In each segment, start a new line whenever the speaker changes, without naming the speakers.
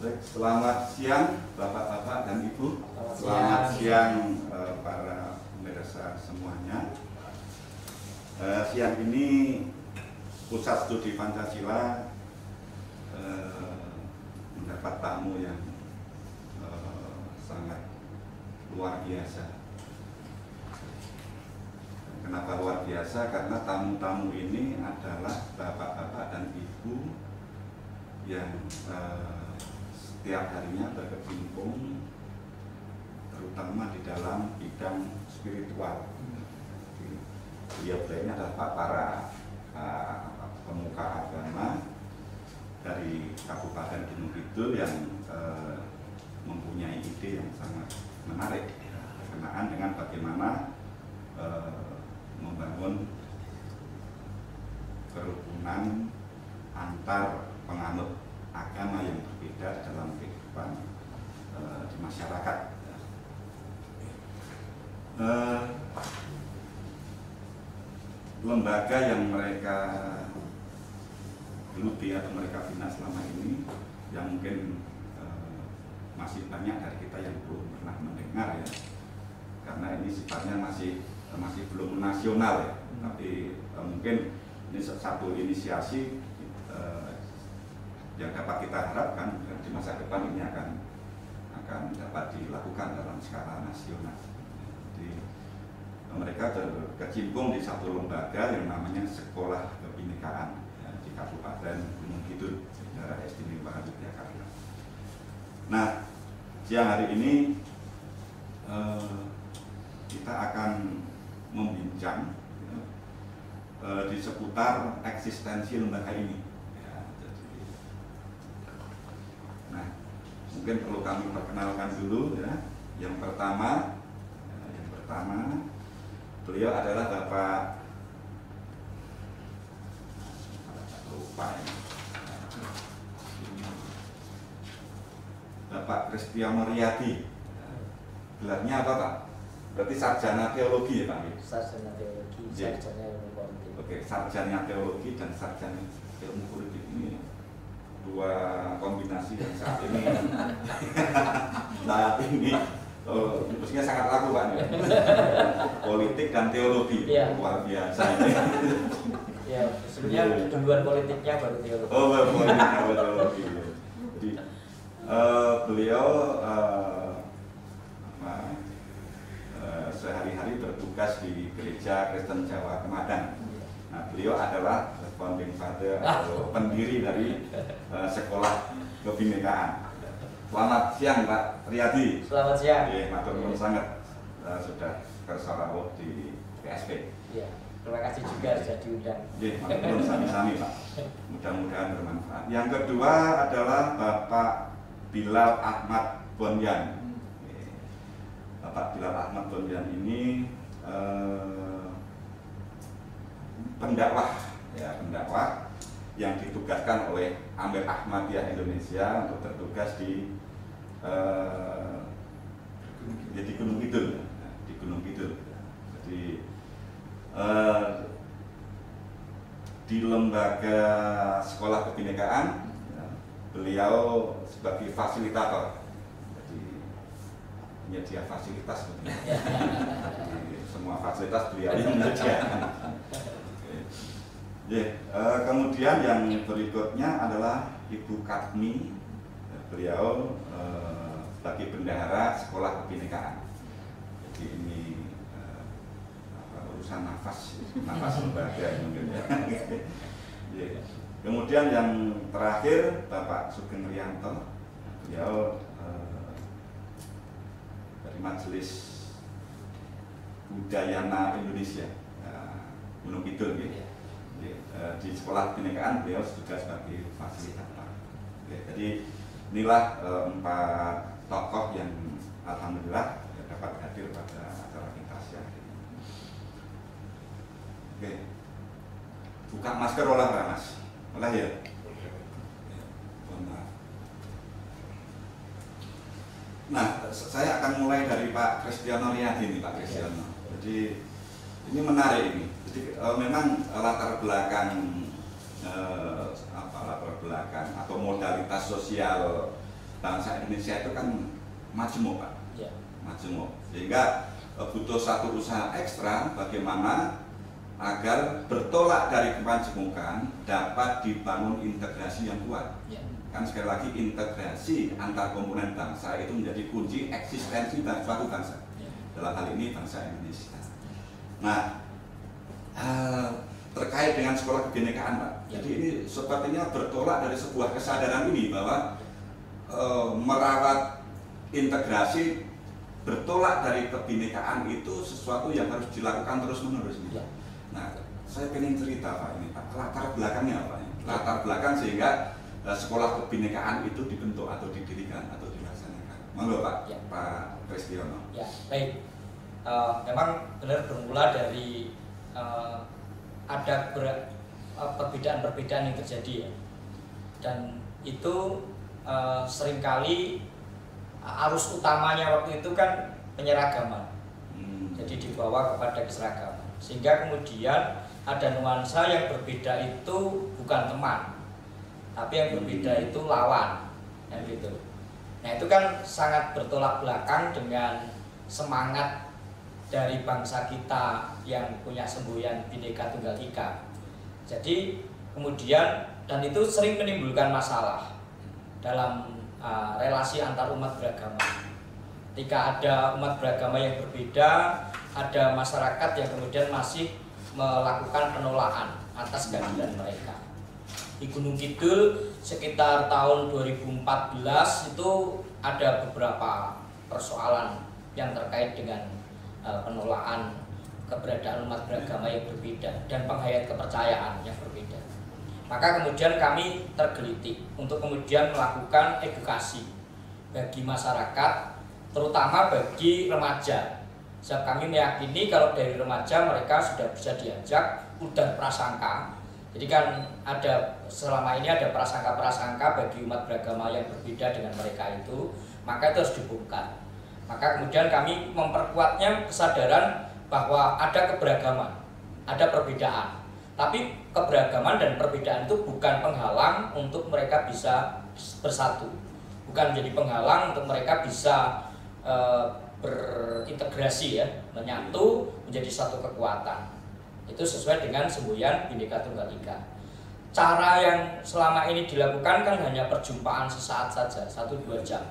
Baik, selamat siang Bapak-Bapak dan Ibu. Selamat siang para pemirsa semuanya. Siang ini Pusat Studi Pancasila mendapat tamu yang sangat luar biasa. Kenapa luar biasa? Karena tamu-tamu ini adalah Bapak-Bapak dan Ibu yang setiap harinya berkecimpung terutama di dalam bidang spiritual. Beliau ini adalah para pemuka agama dari Kabupaten Gunung Kidul yang mempunyai ide yang sangat menarik berkenaan dengan bagaimana membangun kerukunan antar penganut agama yang berbeda dalam kehidupan di masyarakat. Lembaga yang mereka geluti atau mereka bina selama ini, yang mungkin masih banyak dari kita yang belum pernah mendengar ya, karena ini sifatnya masih belum nasional ya, tapi mungkin ini satu inisiasi yang dapat kita harapkan di masa depan ini akan dapat dilakukan dalam skala nasional. Jadi mereka terkecimpung di satu lembaga yang namanya Sekolah Kebinekaan ya, di Kabupaten Gunung Kidul, Daerah Istimewa Yogyakarta. Nah, siang hari ini kita akan membincang di seputar eksistensi lembaga ini. Ya, jadi, nah, mungkin perlu kami perkenalkan dulu ya. Yang pertama, beliau adalah Bapak Kristiano Riyadi. Gelarnya apa Pak? Berarti sarjana teologi ya Pak?
Sarjana teologi, sarjana ilmu politik.
Oke, sarjana teologi dan sarjana ilmu politik ini dua kombinasi yang saat ini mestinya sangat laku Pak nih. Politik dan teologi
ya.
Luar biasa ini.
Ya, sebenarnya duluan politiknya baru teologi.
Oh, politiknya baru teologi. Jadi beliau sehari-hari bertugas di Gereja Kristen Jawa Kemadang. Nah, beliau adalah founding father atau pendiri dari Sekolah Kebinekaan. Selamat siang Pak Riyadi.
Selamat siang.
Matur nuwun sangat sudah kersa rawuh di PSP.
Iya, terima kasih juga sudah diundang.
Matur nuwun sami-sami Pak. Mudah-mudahan bermanfaat. Yang kedua adalah Bapak Bilal Ahmad Bonyan. Bapak Bilal Ahmad Bonyan ini pendakwah yang ditugaskan oleh Amir Ahmadiyah Indonesia untuk bertugas di Gunung Kidul, Jadi di lembaga Sekolah Kebinekaan beliau sebagai fasilitator, jadi penyedia fasilitas. Semua fasilitas beliau yang menyediakan. Kemudian yang berikutnya adalah Ibu Katmi. Beliau sebagai bendahara Sekolah Kebinekaan. Jadi ini urusan nafas lembaga mungkin ya. Kemudian yang terakhir Bapak Sugeng Rianto. Beliau dari Majelis Budayana Indonesia Gunung Kidul ya. Di Sekolah Kebinekaan beliau juga sebagai fasilitator. Jadi inilah 4 tokoh yang alhamdulillah dapat hadir pada acara kita siang ini. Oke, buka masker olah Mas, olah ya. Nah, saya akan mulai dari Pak Kristiano Riyadi nih Pak Kristiano. Jadi ini menarik ini. Jadi memang latar belakang atau modalitas sosial bangsa Indonesia itu kan majemuk Pak,
Ya.
majemuk, sehingga butuh satu usaha ekstra bagaimana agar bertolak dari kemajemukan dapat dibangun integrasi yang kuat.
Ya.
Kan sekali lagi integrasi antar komponen bangsa itu menjadi kunci eksistensi suatu bangsa.
Ya.
Dalam hal ini bangsa Indonesia. Nah, terkait dengan sekolah kebinekaan Pak,
Ya.
jadi ini sepertinya bertolak dari sebuah kesadaran ini bahwa merawat integrasi, bertolak dari kebinekaan itu sesuatu yang harus dilakukan terus-menerus.
Ya.
Nah, saya pengen cerita Pak ini Pak, latar belakangnya apa ini? Latar belakang sehingga sekolah kebinekaan itu dibentuk atau didirikan atau dilaksanakan. Monggo Pak,
Ya.
Pak Kristiono.
Ya, baik. Memang benar bermula dari ada perbedaan-perbedaan yang terjadi ya. Dan itu seringkali arus utamanya waktu itu kan penyeragaman. Jadi dibawa kepada keseragaman. Sehingga kemudian ada nuansa yang berbeda itu bukan teman, tapi yang berbeda itu lawan, yang gitu. Nah itu kan sangat bertolak belakang dengan semangat dari bangsa kita yang punya semboyan Bhinneka Tunggal Ika. Jadi kemudian, dan itu sering menimbulkan masalah dalam relasi antar umat beragama. Ketika ada umat beragama yang berbeda, ada masyarakat yang kemudian masih melakukan penolakan atas kehadiran mereka. Di Gunung Kidul sekitar tahun 2014 itu ada beberapa persoalan yang terkait dengan penolakan keberadaan umat beragama yang berbeda dan penghayat kepercayaan yang berbeda. Maka kemudian kami tergelitik untuk kemudian melakukan edukasi bagi masyarakat, terutama bagi remaja. Sebab kami meyakini kalau dari remaja mereka sudah bisa diajak udah prasangka. Jadi kan ada selama ini ada prasangka-prasangka bagi umat beragama yang berbeda dengan mereka itu, maka itu harus dibongkar. Maka kemudian kami memperkuatnya kesadaran bahwa ada keberagaman, ada perbedaan. Tapi keberagaman dan perbedaan itu bukan penghalang untuk mereka bisa bersatu. Bukan menjadi penghalang untuk mereka bisa berintegrasi ya, menyatu menjadi satu kekuatan. Itu sesuai dengan semboyan Bhinneka Tunggal Ika. Cara yang selama ini dilakukan kan hanya perjumpaan sesaat saja, 1-2 jam.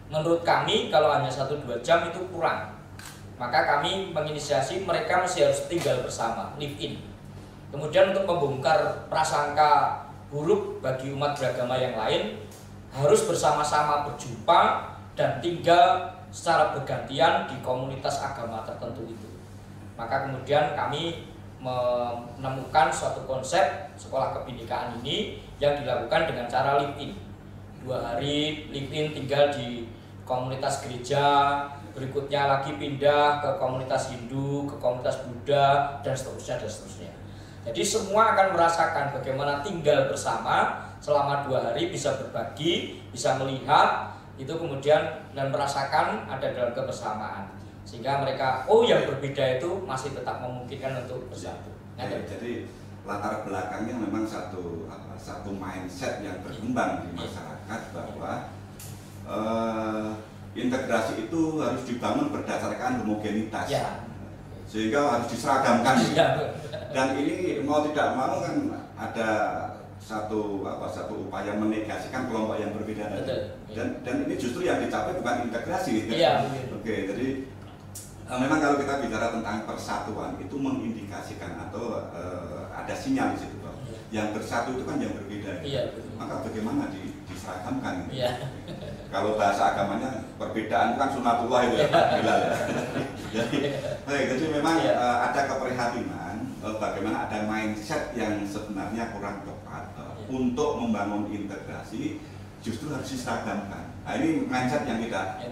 Menurut kami kalau hanya 1-2 jam itu kurang. Maka kami menginisiasi mereka masih harus tinggal bersama, live in. Kemudian untuk membongkar prasangka buruk bagi umat beragama yang lain, harus bersama-sama berjumpa dan tinggal secara bergantian di komunitas agama tertentu itu. Maka kemudian kami menemukan suatu konsep sekolah kebinekaan ini yang dilakukan dengan cara live in. 2 hari live in tinggal di komunitas gereja, berikutnya lagi pindah ke komunitas Hindu, ke komunitas Buddha, dan seterusnya dan seterusnya. Jadi semua akan merasakan bagaimana tinggal bersama selama 2 hari, bisa berbagi, bisa melihat itu kemudian dan merasakan ada dalam kebersamaan. Sehingga mereka, oh yang berbeda itu masih tetap memungkinkan untuk bersatu.
Jadi latar belakangnya memang satu mindset yang berkembang di masyarakat bahwa integrasi itu harus dibangun berdasarkan homogenitas, sehingga harus diseragamkan. Dan ini mau tidak mau kan ada satu upaya menegasikan kelompok yang berbeda tadi. Dan ini justru yang dicapai bukan integrasi. Oke, jadi memang kalau kita bicara tentang persatuan itu mengindikasikan atau ada sinyal di situ Pak. Yang bersatu itu kan yang berbeda. Maka bagaimana diseragamkan? Kalau bahasa agamanya perbedaan kan sunatullah itu ya Pak Bilal ya. Jadi memang ada keprihatinan bagaimana ada mindset yang sebenarnya kurang tepat untuk membangun integrasi justru harus diseragamkan. Nah ini mindset yang tidak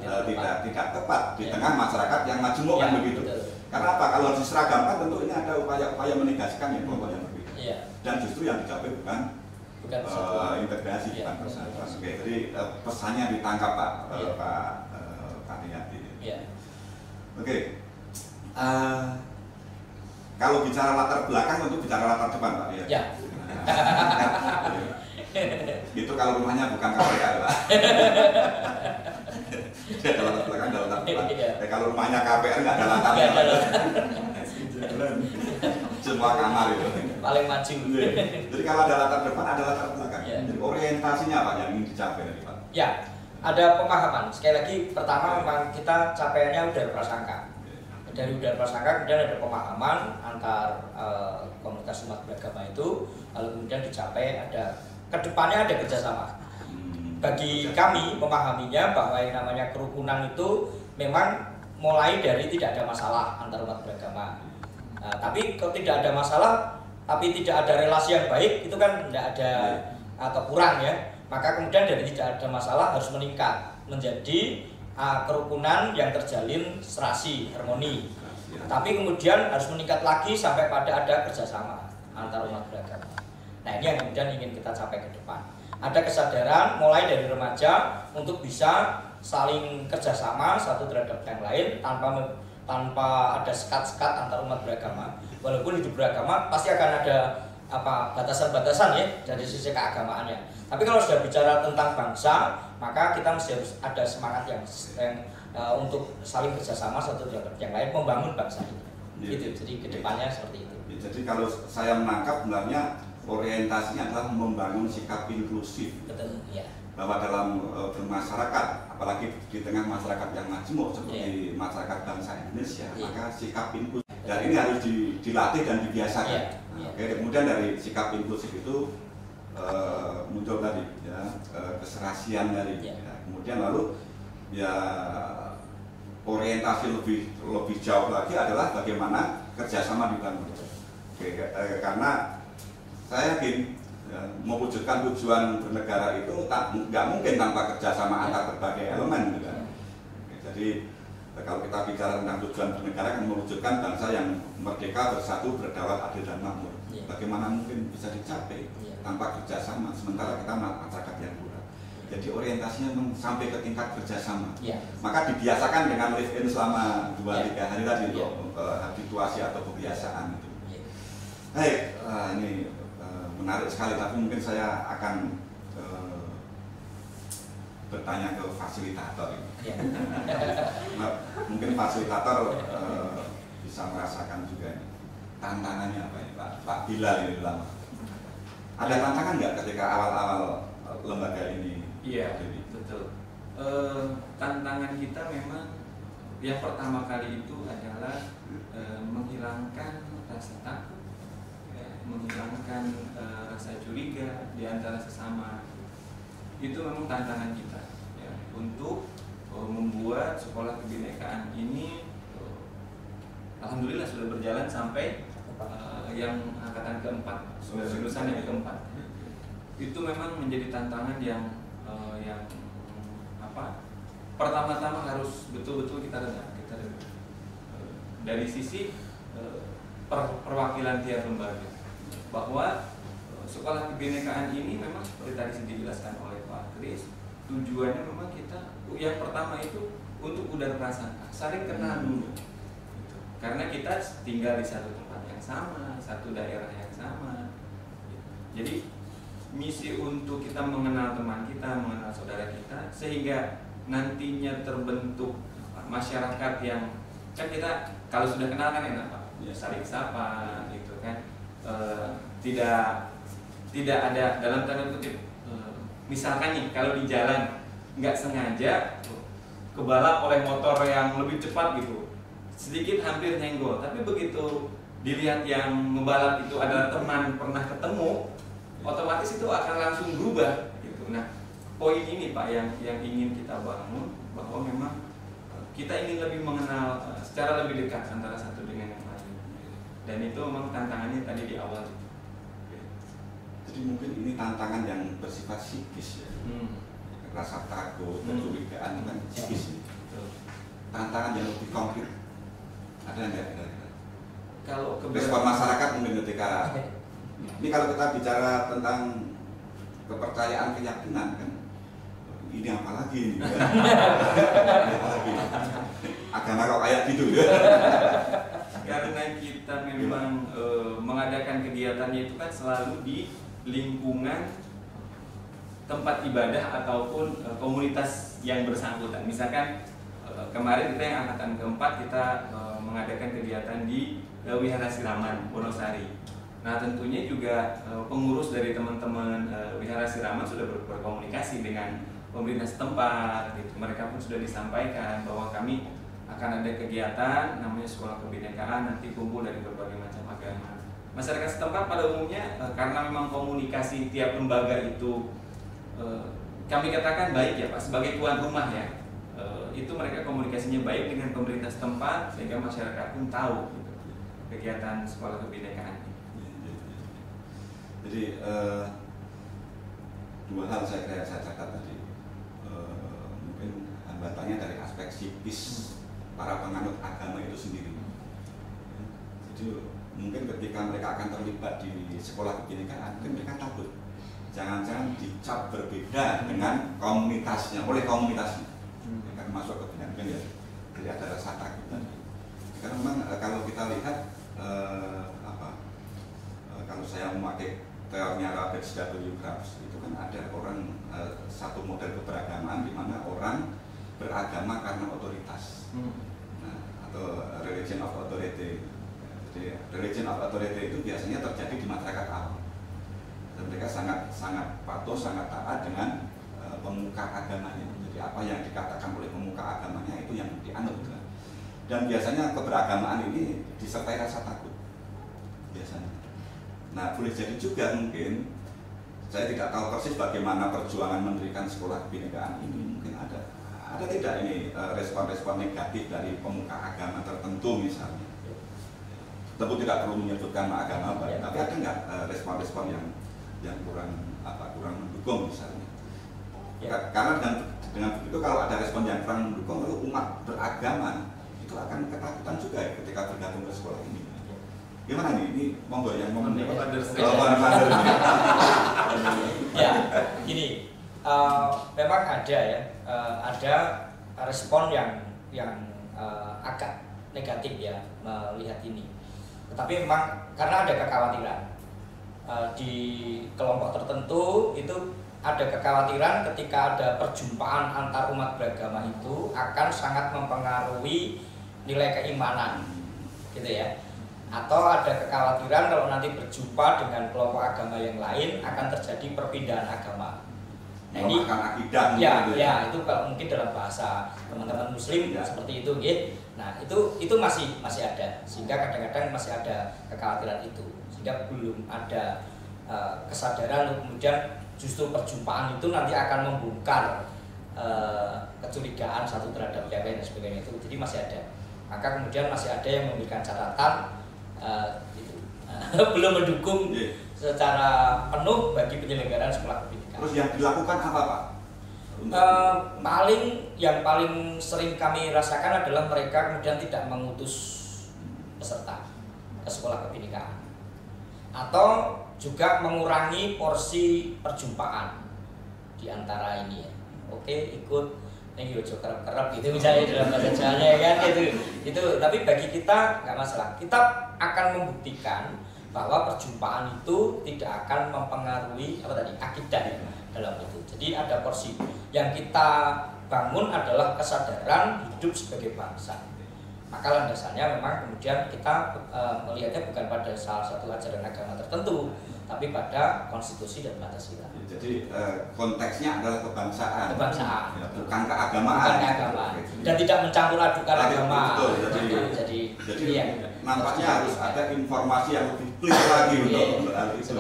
tepat di tengah masyarakat yang majemuk kan begitu. Karena apa? Kalau harus diseragamkan tentu ini ada upaya menegasikan yang kelompok yang berbeda. Dan justru yang dicapai bukan integrasi, bukan persatuan. Oke, jadi pesannya ditangkap Pak Niyati. Oke. Kalau bicara latar belakang tentu bicara latar depan Pak ya. Itu kalau rumahnya bukan KPR Pak. Dia ada latar belakang, ada latar belakang. Kalau rumahnya KPR nggak ada latar belakang. Semua kamar itu.
Paling maju.
Jadi kalau ada latar depan, ada latar belakang. Jadi orientasinya apa yang ingin dicapai tadi Pak?
Ya, ada pemahaman. Sekali lagi, pertama memang kita capaiannya udara prasangka. Dari udara prasangka kemudian ada pemahaman antar komunitas umat beragama itu, lalu kemudian dicapai ada kedepannya ada kerjasama. Bagi kami memahaminya bahwa yang namanya kerukunan itu memang mulai dari tidak ada masalah antar umat beragama. Tapi kalau tidak ada masalah, tapi tidak ada relasi yang baik, itu kan tidak ada atau kurang ya. Maka kemudian dari tidak ada masalah harus meningkat menjadi kerukunan yang terjalin serasi, harmoni. Tapi kemudian harus meningkat lagi sampai pada ada kerjasama antar umat beragama. Nah ini yang kemudian ingin kita capai ke depan. Ada kesadaran mulai dari remaja untuk bisa saling kerjasama satu terhadap yang lain tanpa ada sekat-sekat antar umat beragama. Walaupun hidup beragama pasti akan ada batasan-batasan ya dari sisi keagamaannya. Tapi kalau sudah bicara tentang bangsa, maka kita mesti harus ada semangat yang untuk saling kerjasama satu terhadap yang lain membangun bangsa ini. Gitu. Jadi kedepannya seperti itu.
Jadi kalau saya menangkap sebenarnya orientasinya adalah membangun sikap inklusif.
Betul, ya.
Bahwa dalam bermasyarakat, apalagi di tengah masyarakat yang majemuk seperti masyarakat bangsa Indonesia, maka sikap inklusif dan ini harus dilatih dan dibiasakan. Oke, kemudian dari sikap inklusif itu muncul tadi ya keserasian dari kemudian lalu ya orientasi lebih jauh lagi adalah bagaimana kerjasama dibangun. Karena saya yakin ya, mewujudkan tujuan bernegara itu nggak mungkin tanpa kerjasama antar berbagai elemen gitu kan. Jadi kalau kita bicara tentang tujuan bernegara kan mewujudkan bangsa yang merdeka, bersatu, berdaulat, adil dan makmur. Bagaimana mungkin bisa dicapai tanpa kerjasama sementara kita masyarakat yang kurang. Jadi orientasinya sampai ke tingkat kerjasama. Maka dibiasakan dengan live in selama 2-3 hari tadi untuk habituasi atau kebiasaan itu. Baik, ini menarik sekali, tapi mungkin saya akan bertanya ke fasilitator ini. Mungkin fasilitator bisa merasakan juga ini. Tantangannya apa ini Pak Bilal ini lama. Ada tantangan nggak ketika awal-awal lembaga ini?
Iya, betul. Tantangan kita memang yang pertama kali itu adalah menghilangkan rasa takut, menghilangkan rasa curiga di antara sesama. Itu memang tantangan kita ya, untuk membuat sekolah kebinekaan ini alhamdulillah sudah berjalan sampai yang angkatan keempat, sudah lulusan yang keempat. Itu memang menjadi tantangan yang pertama-tama harus betul-betul kita dengar. Dari sisi perwakilan tiap lembaga, bahwa sekolah kebinekaan ini memang seperti tadi sudah dijelaskan oleh Pak Kris, tujuannya memang kita yang pertama itu untuk udara prasangka, saling kenal dulu. Karena kita tinggal di satu tempat yang sama, satu daerah yang sama. Jadi misi untuk kita mengenal teman kita, mengenal saudara kita, sehingga nantinya terbentuk masyarakat yang kan kita kalau sudah kenal kan enak Pak, saling sapa gitu kan. Tidak ada dalam tanda kutip misalkan nih kalau di jalan nggak sengaja kebalap oleh motor yang lebih cepat gitu, sedikit hampir nyenggol, tapi begitu dilihat yang membalap itu adalah teman pernah ketemu, otomatis itu akan langsung berubah gitu. Nah, poin ini Pak yang ingin kita bangun, bahwa memang kita ingin lebih mengenal secara lebih dekat antara satu dengan yang lain. Dan itu memang tantangannya tadi di awal.
Jadi mungkin ini tantangan yang bersifat psikis ya. Rasa takut, kecurigaan kan psikis ini. Tantangan yang lebih konkret ada nggak kira-kira?
Kalau
respon masyarakat mungkin ketika ini kalau kita bicara tentang kepercayaan keyakinan kan, ini apa lagi ini? Ini apa lagi? Agama kok kayak gitu ya?
Karena kita memang mengadakan kegiatannya itu kan selalu di lingkungan tempat ibadah ataupun komunitas yang bersangkutan. Misalkan kemarin kita yang angkatan keempat kita mengadakan kegiatan di Wihara Siraman, Wonosari. Nah tentunya juga pengurus dari teman-teman Wihara Siraman sudah berkomunikasi dengan pemerintah setempat gitu. Mereka pun sudah disampaikan bahwa kami akan ada kegiatan namanya sekolah kebinekaan, nanti kumpul dari berbagai macam agama. Masyarakat setempat pada umumnya karena memang komunikasi tiap lembaga itu kami katakan baik ya Pak, sebagai tuan rumah ya, itu mereka komunikasinya baik dengan pemerintah setempat sehingga masyarakat pun tahu gitu, kegiatan sekolah kebinekaan ini.
Jadi dua hal saya catat tadi, mungkin hambatannya dari aspek psikis para penganut agama itu sendiri. Jadi mungkin ketika mereka akan terlibat di sekolah kebinekaan, mungkin mereka takut jangan-jangan dicap berbeda dengan komunitasnya, oleh komunitasnya. Mereka masuk ke kebinekaan ya, jadi ada rasa takut tadi. Karena memang kalau kita lihat kalau saya memakai teorinya Robert W. Grubbs, itu kan ada orang satu model keberagaman di mana orang beragama karena otoritas, atau religion of authority. Jadi religion of authority itu biasanya terjadi di masyarakat awam. Dan mereka sangat patuh, sangat taat dengan pemuka agamanya. Jadi apa yang dikatakan oleh pemuka agamanya itu yang dianut. Dan biasanya keberagamaan ini disertai rasa takut biasanya. Nah, boleh jadi juga mungkin, saya tidak tahu persis bagaimana perjuangan mendirikan sekolah kebinekaan ini. Mungkin ada tidak ini respon-respon negatif dari pemuka agama tertentu misalnya. Tentu tidak perlu menyebutkan agama baik, tapi ada nggak respon-respon yang kurang mendukung misalnya? Karena dengan begitu kalau ada respon yang kurang mendukung, lalu umat beragama itu akan ketakutan juga ya ketika bergabung ke sekolah ini. Gimana nih? Ini monggo yang mau menjawab.
Ya, ini memang ada ya, ada respon yang agak negatif ya melihat ini. Tetapi memang karena ada kekhawatiran di kelompok tertentu itu ada kekhawatiran ketika ada perjumpaan antar umat beragama itu akan sangat mempengaruhi nilai keimanan, gitu ya. Atau ada kekhawatiran kalau nanti berjumpa dengan kelompok agama yang lain akan terjadi perpindahan agama. Nah, ini
akidah
ya itu kalau mungkin dalam bahasa teman-teman muslim ya, seperti itu gitu. Nah, itu masih ada, sehingga kadang-kadang masih ada kekhawatiran itu. Sehingga belum ada kesadaran untuk kemudian justru perjumpaan itu nanti akan membongkar kecurigaan satu terhadap yang lain dan sebagainya itu. Jadi masih ada. Maka kemudian masih ada yang memberikan catatan belum mendukung secara penuh bagi penyelenggaraan sekolah kebinekaan.
Terus yang dilakukan apa Pak?
Yang paling sering kami rasakan adalah mereka kemudian tidak mengutus peserta ke sekolah kebinekaan, atau juga mengurangi porsi perjumpaan di antara ini ya. Oke, ikut yang yojo kerap-kerap gitu misalnya dalam bahasa Jawanya kan itu tapi bagi kita nggak masalah. Kita akan membuktikan bahwa perjumpaan itu tidak akan mempengaruhi akidah ya, dalam itu. Jadi ada porsi yang kita bangun adalah kesadaran hidup sebagai bangsa. Maka landasannya memang kemudian kita melihatnya bukan pada salah satu ajaran agama tertentu, tapi pada konstitusi dan Pancasila.
Jadi konteksnya adalah kebangsaan.
Ya,
bukan keagamaan.
Dan tidak mencampur adukan agama.
Betul. Jadi iya, nampaknya harus ada informasi yang lebih clear lagi untuk hal itu.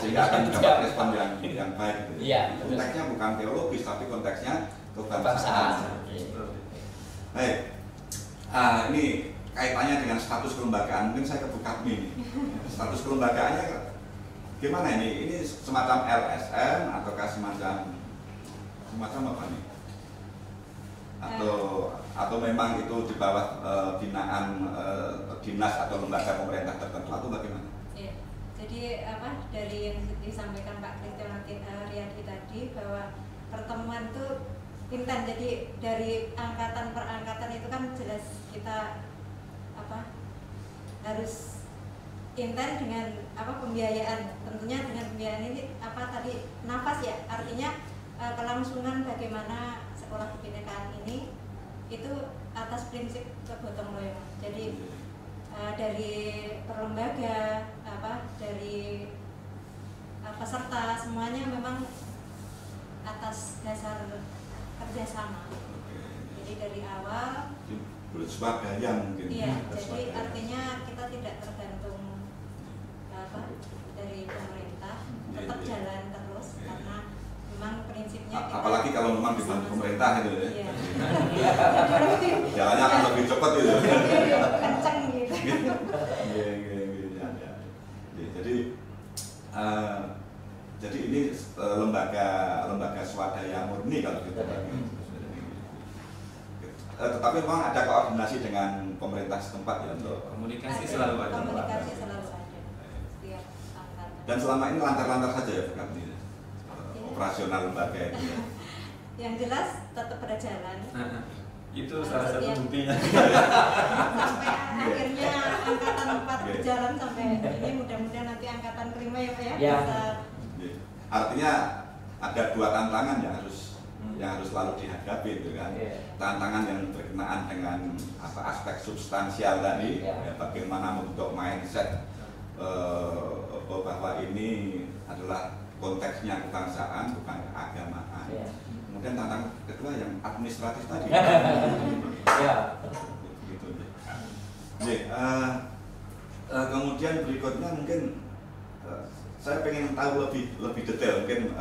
Sehingga akan mendapat respon yang baik.
Iya,
konteksnya bukan teologis, tapi konteksnya kebangsaan. Baik. Ini kaitannya dengan status kelembagaan. Mungkin saya kebuka nih. Status kelembagaannya gimana ini? Ini semacam LSM ataukah semacam apa nih? Atau memang itu di bawah binaan dinas atau lembaga pemerintah tertentu atau bagaimana?
Ya, jadi dari yang disampaikan Pak Christian Riyadi tadi bahwa pertemuan itu intens. Jadi dari angkatan per angkatan itu kan jelas kita harus intent dengan pembiayaan, tentunya dengan pembiayaan ini tadi nafas ya, artinya kelangsungan bagaimana sekolah kebinekaan ini itu atas prinsip kegotong royongan. Jadi dari perlembaga, dari peserta semuanya memang atas dasar kerjasama. Jadi dari awal
bersuara mungkin.
Iya, jadi artinya kita tidak tergantung dari pemerintah, tetap jalan terus karena memang prinsipnya kita
apalagi kalau memang dibantu pemerintah itu ya.
Iya.
Jalannya akan lebih cepat itu.
Kenceng gitu.
Jadi ini lembaga swadaya murni kalau kita tetapi memang ada koordinasi dengan pemerintah setempat ya untuk
komunikasi selalu ada.
Komunikasi selalu ada. Setiap angkatan.
Dan selama ini lancar-lancar saja ya Pak ini operasional lembaga itu. Ya.
Yang jelas tetap berjalan.
Itu salah satu buktinya.
Sampai akhirnya angkatan 4 berjalan sampai ini mudah-mudahan nanti angkatan 5 ya Pak ya. Bisa.
Artinya ada 2 tantangan yang harus selalu dihadapi itu kan. Tantangan yang berkenaan dengan aspek substansial tadi, ya, bagaimana membentuk mindset bahwa ini adalah konteksnya kebangsaan bukan keagamaan. Kemudian tantangan kedua yang administratif tadi. Gitu. Kemudian berikutnya mungkin saya pengen tahu lebih detail, mungkin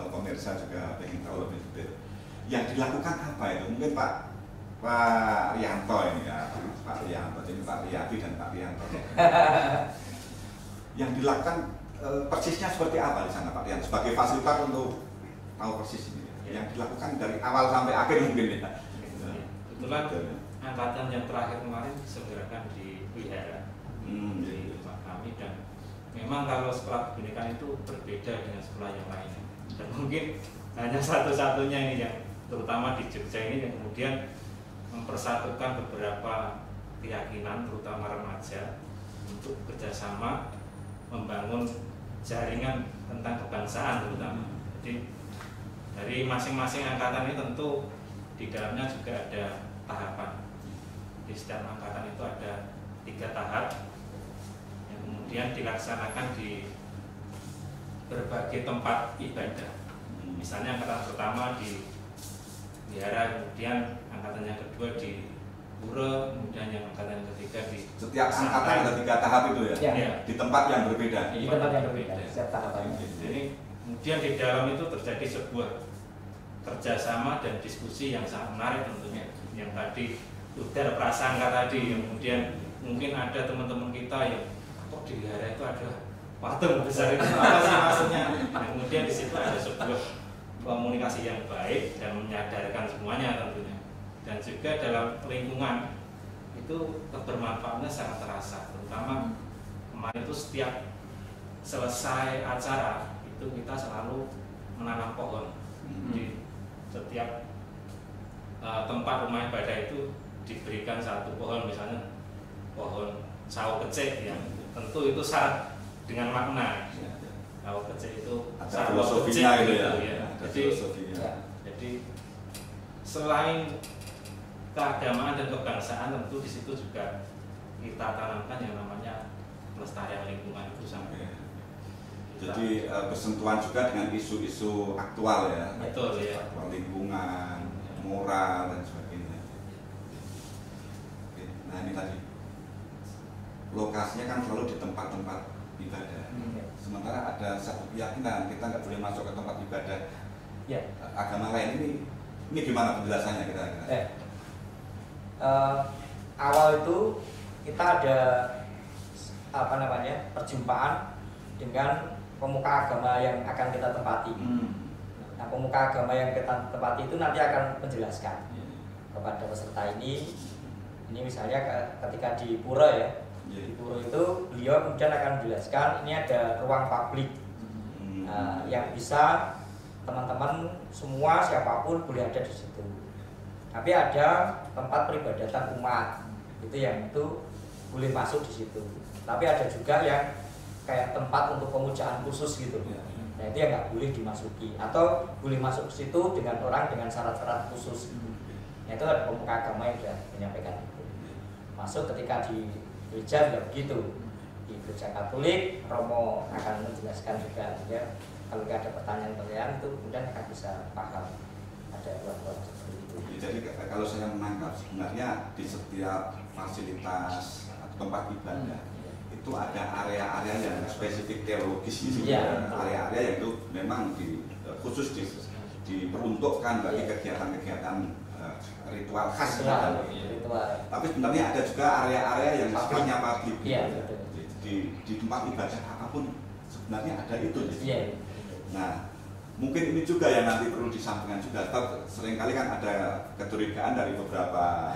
pemirsa juga pengen tahu lebih detail. Yang dilakukan apa itu? Mungkin Pak Rianto ini ya, Pak Rianto, ini Pak Riyadi dan Pak Rianto. Yang dilakukan persisnya seperti apa di sana Pak Rianto? Sebagai fasilitator untuk tahu persis ini. Yang dilakukan dari awal sampai akhir mungkin ya.
Kebetulan angkatan yang terakhir kemarin diselenggarakan di Wihara di tempat kami, dan memang kalau sekolah kebinekaan itu berbeda dengan sekolah yang lainnya, dan mungkin hanya satu-satunya ini yang terutama di Jogja ini yang kemudian mempersatukan beberapa keyakinan terutama remaja untuk kerjasama membangun jaringan tentang kebangsaan terutama. Jadi dari masing-masing angkatan ini tentu di dalamnya juga ada tahapan. Di setiap angkatan itu ada 3 tahap yang kemudian dilaksanakan di berbagai tempat ibadah. Misalnya angkatan pertama di Wihara, kemudian angkatan yang kedua di Pura, kemudian yang angkatan yang ketiga di
setiap angkatan ada 3 tahap itu ya?
Ya.
Di tempat yang berbeda.
Di tempat yang berbeda, setiap tahapannya.
Jadi kemudian di dalam itu terjadi sebuah kerjasama dan diskusi yang sangat menarik tentunya. Yang tadi udara prasangka tadi, yang kemudian mungkin ada teman-teman kita yang kok di Wihara itu ada patung besar itu apa sih maksudnya? Nah, kemudian di situ ada sebuah komunikasi yang baik dan menyadarkan semuanya tentunya. Dan juga dalam lingkungan itu kebermanfaatannya sangat terasa, terutama kemarin itu setiap selesai acara itu kita selalu menanam pohon. Di setiap tempat rumah ibadah itu diberikan 1 pohon, misalnya pohon sawo kecek yang tentu itu syarat dengan makna. Sawo kecek itu
ada filosofinya gitu ya.
Jadi selain keagamaan dan kebangsaan, tentu di situ juga kita tanamkan yang namanya pelestarian lingkungan itu sampai.
Jadi bersentuhan juga dengan isu-isu aktual ya.
Betul ya.
Aktual lingkungan, moral dan sebagainya. Oke. Nah ini tadi lokasinya kan selalu di tempat-tempat ibadah. Sementara ada satu keyakinan kita nggak boleh masuk ke tempat ibadah agama lain. Ini gimana penjelasannya kira-kira?
Awal itu kita ada perjumpaan dengan pemuka agama yang akan kita tempati. Nah, pemuka agama yang kita tempati itu nanti akan menjelaskan kepada peserta ini misalnya ketika di Pura ya, di Pura itu beliau kemudian akan menjelaskan ini ada ruang publik yang bisa teman-teman semua siapapun boleh ada di situ. Tapi ada tempat peribadatan umat itu yang itu boleh masuk di situ. Tapi ada juga yang kayak tempat untuk pemujaan khusus gitu. Nah itu yang nggak boleh dimasuki, atau boleh masuk ke situ dengan orang dengan syarat-syarat khusus. Nah itu ada pemuka agama yang sudah menyampaikan itu. Masuk ketika di gereja juga begitu. Di gereja Katolik, Romo akan menjelaskan juga ya. Kalau ada pertanyaan-pertanyaan itu kemudian akan bisa paham. Ada ruang-ruang seperti itu.
Jadi kalau saya menangkap sebenarnya di setiap fasilitas atau tempat ibadah itu ada area-area yang spesifik teologis di situ, area-area yang itu memang khusus diperuntukkan bagi kegiatan-kegiatan ritual khas. Tapi sebenarnya ada juga area-area yang sifatnya publik. Di tempat ibadah apapun sebenarnya ada itu. Nah, mungkin ini juga yang nanti perlu disampaikan juga. Seringkali kan ada kecurigaan dari beberapa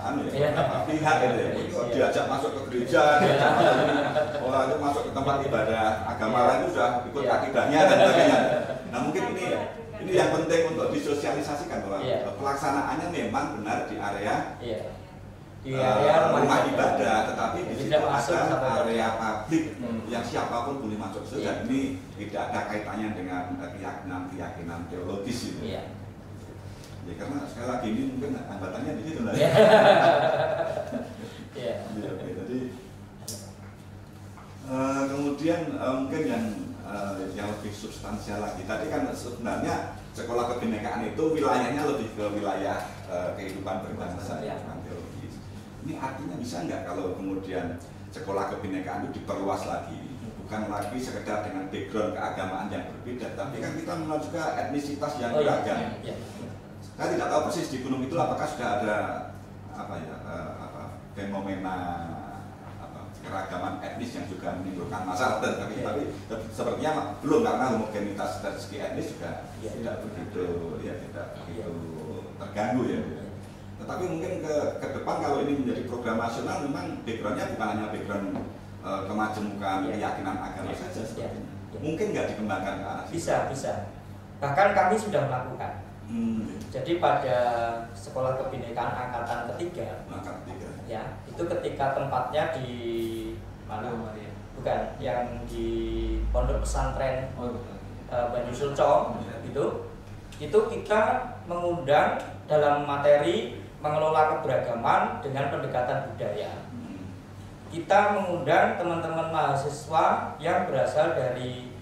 pihak gitu ya. Diajak masuk ke gereja, diajak masuk ke tempat ibadah agama lain itu sudah ikut akidahnya dan sebagainya. Nah mungkin ini yang penting untuk disosialisasikan bahwa pelaksanaannya memang benar di area rumah ibadah, tetapi di situ ada area publik yang siapapun boleh masuk. Dan ini tidak ada kaitannya dengan keyakinan teologis itu. Ya karena sekali lagi ini mungkin hambatannya di situ lah. Jadi kemudian mungkin yang lebih substansial lagi. Tadi kan sebenarnya sekolah kebinekaan itu wilayahnya lebih ke wilayah kehidupan berbangsa, kehidupan teologis. Ini artinya bisa nggak kalau kemudian sekolah kebinekaan itu diperluas lagi, bukan lagi sekedar dengan background keagamaan yang berbeda, tapi kan kita mengenal juga etnisitas yang beragam. Saya tidak tahu persis di gunung itu apakah sudah ada fenomena keragaman etnis yang juga menimbulkan masalah, tapi sepertinya belum, karena homogenitas dari segi etnis juga tidak begitu terganggu ya. Tetapi mungkin ke depan kalau ini menjadi program nasional, memang backgroundnya bukan hanya background kemajemukan keyakinan agama saja sepertinya. Mungkin nggak dikembangkan ke arah situ?
Bisa. Bahkan kami sudah melakukan. Jadi pada sekolah kebinekaan angkatan ketiga, ya itu ketika tempatnya di mana? Bukan, yang di pondok pesantren Banyu Sulco itu kita mengundang dalam materi mengelola keberagaman dengan pendekatan budaya. Kita mengundang teman-teman mahasiswa yang berasal dari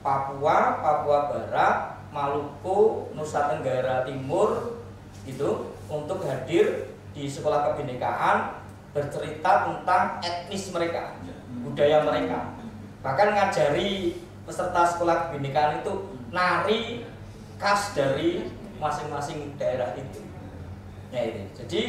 Papua, Papua Barat, Maluku, Nusa Tenggara Timur itu untuk hadir di sekolah kebinekaan, bercerita tentang etnis mereka, budaya mereka. Bahkan ngajari peserta sekolah kebinekaan itu nari khas dari masing-masing daerah itu. Nah ini, jadi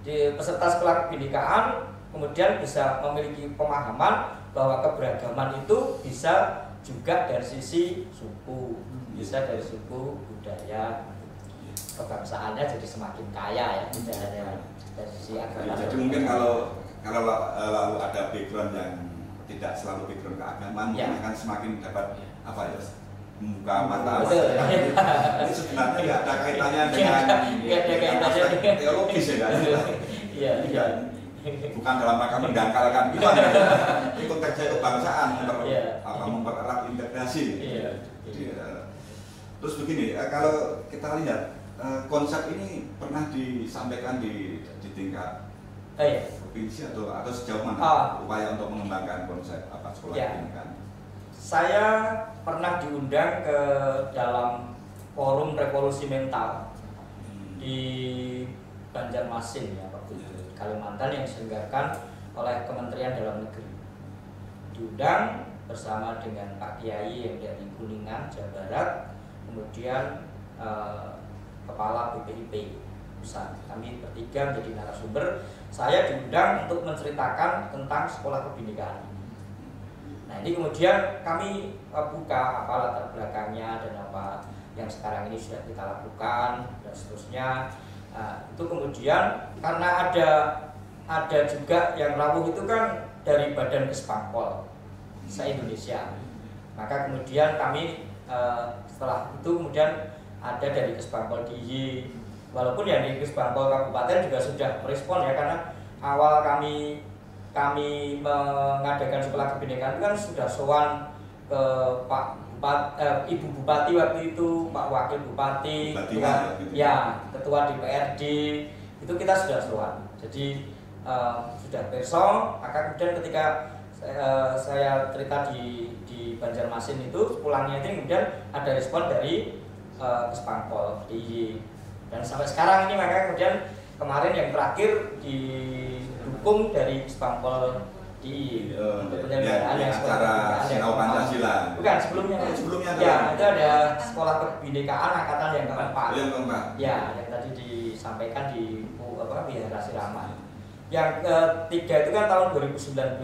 di peserta sekolah kebinekaan kemudian bisa memiliki pemahaman bahwa keberagaman itu bisa juga dari sisi suku, bisa dari suku, budaya, kebangsaannya jadi semakin kaya ya, tidak hanya dari sisi agama.
Jadi mungkin kalau lalu ada background yang tidak selalu background keagamaan, akan semakin dapat membuka mata. Ini sebenarnya nggak ada kaitannya dengan aspek teologis ya kan? Iya. Bukan dalam rangka mendangkalkan gimana? Ini konteksnya kebangsaan, mempererat integrasi. Jadi, terus begini, kalau kita lihat konsep ini pernah disampaikan di tingkat provinsi atau sejauh mana upaya untuk mengembangkan konsep sekolah ini kan?
Saya pernah diundang ke dalam forum revolusi mental di Banjarmasin ya, waktu itu Kalimantan, yang diselenggarakan oleh Kementerian Dalam Negeri. Diundang bersama dengan Pak Kiai yang dari Kuningan, Jawa Barat, kemudian Kepala BPIP Pusat. Kami bertiga menjadi narasumber. Saya diundang untuk menceritakan tentang sekolah kebinekaan. Nah ini kemudian kami buka apa latar belakangnya dan apa yang sekarang ini sudah kita lakukan dan seterusnya. Nah, itu kemudian karena ada juga yang rawuh itu kan dari Badan Kesbangpol se-Indonesia. Maka kemudian kami setelah itu kemudian ada dari Kesbangpol DIY, walaupun yang di Kesbangpol Kabupaten juga sudah merespon ya, karena awal kami kami mengadakan sekolah kebinekaan itu kan sudah sowan ke Ibu Bupati waktu itu, Pak Wakil Bupati, Ketua DPRD, itu kita sudah sowan. Jadi sudah perso, maka kemudian ketika saya cerita di Banjarmasin itu pulangnya itu kemudian ada respon dari Kespangpol DIY, dan sampai sekarang ini makanya kemudian kemarin yang terakhir didukung dari Kespangpol DIY untuk penyelenggaraan yang
acara Sinau Pancasila.
Bukan, sebelumnya ya itu ada sekolah kebinekaan angkatan yang keempat. Ya, yang tadi disampaikan di Wihara Siraman. Yang ketiga itu kan tahun 2019.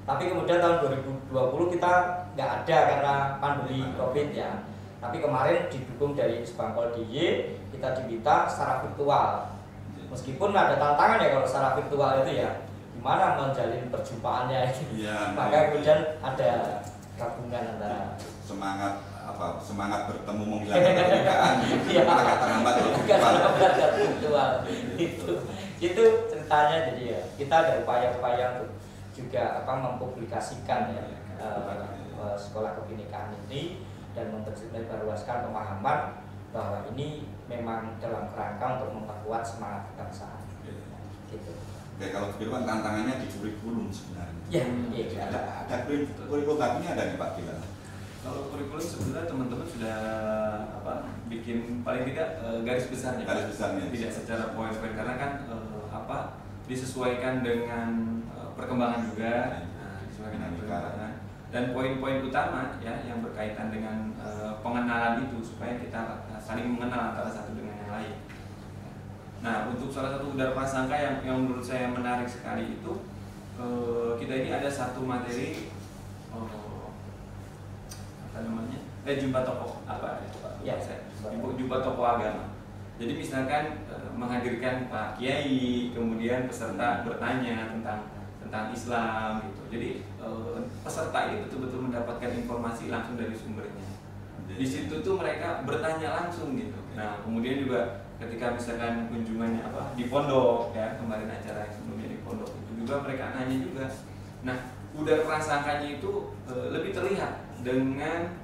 Tapi kemudian tahun 2020 kita nggak ada karena pandemi COVID ya. Tapi kemarin didukung dari Kespangpol DIY, kita diminta secara virtual. Meskipun ada tantangan ya kalau secara virtual itu ya, gimana menjalin perjumpaannya itu. Ya, maka kemudian ada gabungan antara
semangat bertemu menghilangkan kebinekaan agak terhambat
virtual. Itu ceritanya. Jadi ya kita ada upaya-upaya untuk juga mempublikasikan ya sekolah kebinekaan ini dan menyebarluaskan pemahaman bahwa ini memang dalam kerangka untuk memperkuat semangat kebangsaan. Gitu.
Oke, kalau begitu kan tantangannya di kurikulum sebenarnya.
Ya, iya.
Ada kurikulum bakunya ada nih Pak Gila.
Kalau kurikulum sebenarnya teman-teman sudah bikin paling tidak garis besarnya.
Garis besarnya.
Tidak secara poin-poin karena kan disesuaikan dengan perkembangan juga. Disesuaikan dengan perkembangan. Dan poin-poin utama ya yang berkaitan dengan pengenalan itu supaya kita saling mengenal antara satu dengan yang lain. Nah, untuk salah satu udara prasangka yang menurut saya menarik sekali itu kita ini ada satu materi jumpa tokoh jumpa tokoh agama. Jadi misalkan menghadirkan Pak Kiai, kemudian peserta bertanya tentang Islam gitu. Jadi peserta ini betul-betul mendapatkan informasi langsung dari sumbernya. Di situ tuh mereka bertanya langsung gitu. Nah, kemudian juga ketika misalkan kunjungannya di pondok ya, kemarin acara yang sebelumnya di pondok itu juga mereka nanya juga. Nah, udara prasangkanya itu lebih terlihat dengan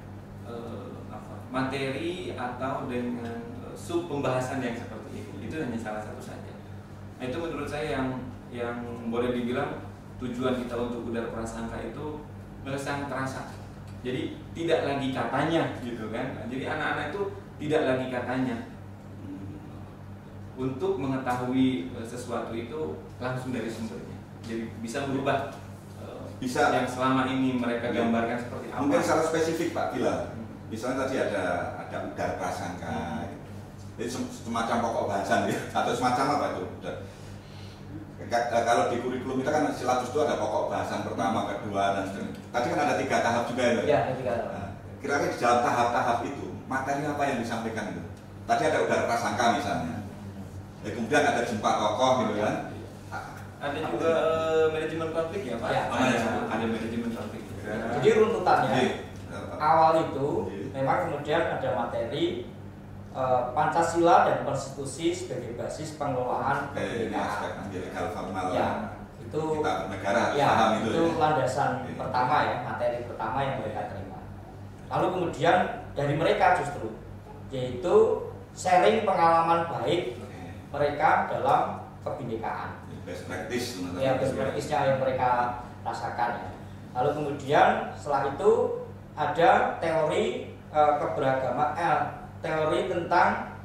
materi atau dengan sub pembahasan yang seperti itu. Itu hanya salah satu saja. Nah, itu menurut saya yang boleh dibilang tujuan kita untuk udara prasangka itu sangat terasa. Jadi tidak lagi katanya gitu kan. Jadi anak-anak itu tidak lagi katanya. Untuk mengetahui sesuatu itu langsung dari sumbernya. Jadi bisa berubah
bisa
yang selama ini mereka gambarkan seperti apa.
Mungkin secara spesifik Pak Gila. Misalnya tadi ada udara prasangka. Jadi semacam pokok bahasan ya atau semacam apa itu? Kalau di kurikulum kita kan silatus itu ada pokok bahasan pertama, kedua, dan seterusnya. Tadi kan ada 3 tahap juga ya?
Iya, 3 tahap.
Nah, kira-kira di dalam tahap-tahap itu, materi apa yang disampaikan itu? Tadi ada udara prasangka misalnya. Ya, kemudian ada jumpa tokoh gitu kan?
Ada juga manajemen konflik ya Pak?
Ya,
ada manajemen konflik juga.
Jadi runtutannya, awal itu memang kemudian ada materi Pancasila dan konstitusi sebagai basis pengelolaan kebinekaan. Ya, itu
kita negara
ya,
paham
itu landasan pertama ya, materi pertama yang mereka terima. Lalu kemudian dari mereka justru yaitu sharing pengalaman baik mereka dalam kebinekaan.
Best practice.
Ya, best practice-nya yang mereka rasakan ya. Lalu kemudian setelah itu ada teori keberagaman, teori tentang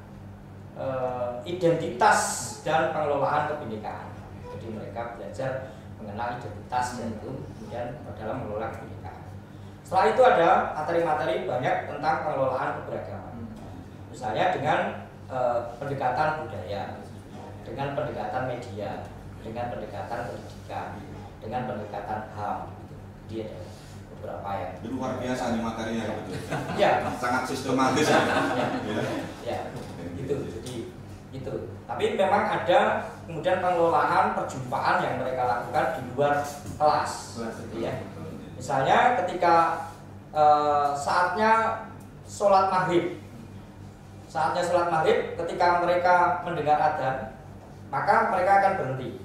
identitas dan pengelolaan kebinekaan. Jadi mereka belajar mengenal identitas dan itu kemudian dalam mengelola kebinekaan. Setelah itu ada materi-materi banyak tentang pengelolaan keberagaman. Misalnya dengan pendekatan budaya, dengan pendekatan media, dengan pendekatan pendidikan, dengan pendekatan HAM. Dia ada beberapa yang
luar biasa nih materinya betul.
Ya,
sangat sistematis.
Ya, gitu. Jadi itu. Tapi memang ada kemudian pengelolaan perjumpaan yang mereka lakukan di luar kelas, gitu ya. Misalnya ketika saatnya sholat maghrib, ketika mereka mendengar adzan, maka mereka akan berhenti.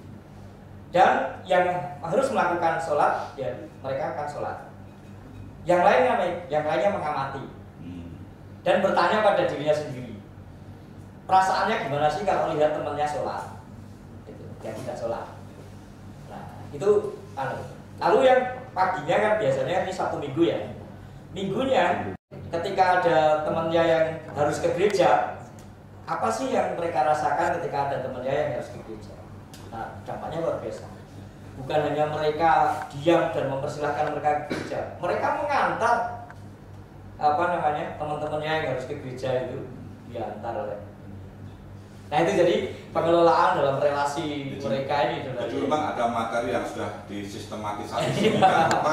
Dan yang harus melakukan sholat, ya mereka akan sholat. Yang lainnya mengamati dan bertanya pada dirinya sendiri. Perasaannya gimana sih kalau lihat temannya sholat? Yang tidak sholat. Nah, itu lalu yang paginya kan biasanya ini Sabtu Minggu ya. Minggunya ketika ada temannya yang harus ke gereja, apa sih yang mereka rasakan ketika ada temannya yang harus ke gereja? Nah, dampaknya luar biasa. Bukan hanya mereka diam dan mempersilahkan mereka ke gereja, mereka mengantar teman-temannya yang harus ke gereja itu diantar oleh. Nah itu jadi pengelolaan dalam relasi mereka ini.
Jadi memang ada materi yang sudah disistematisasi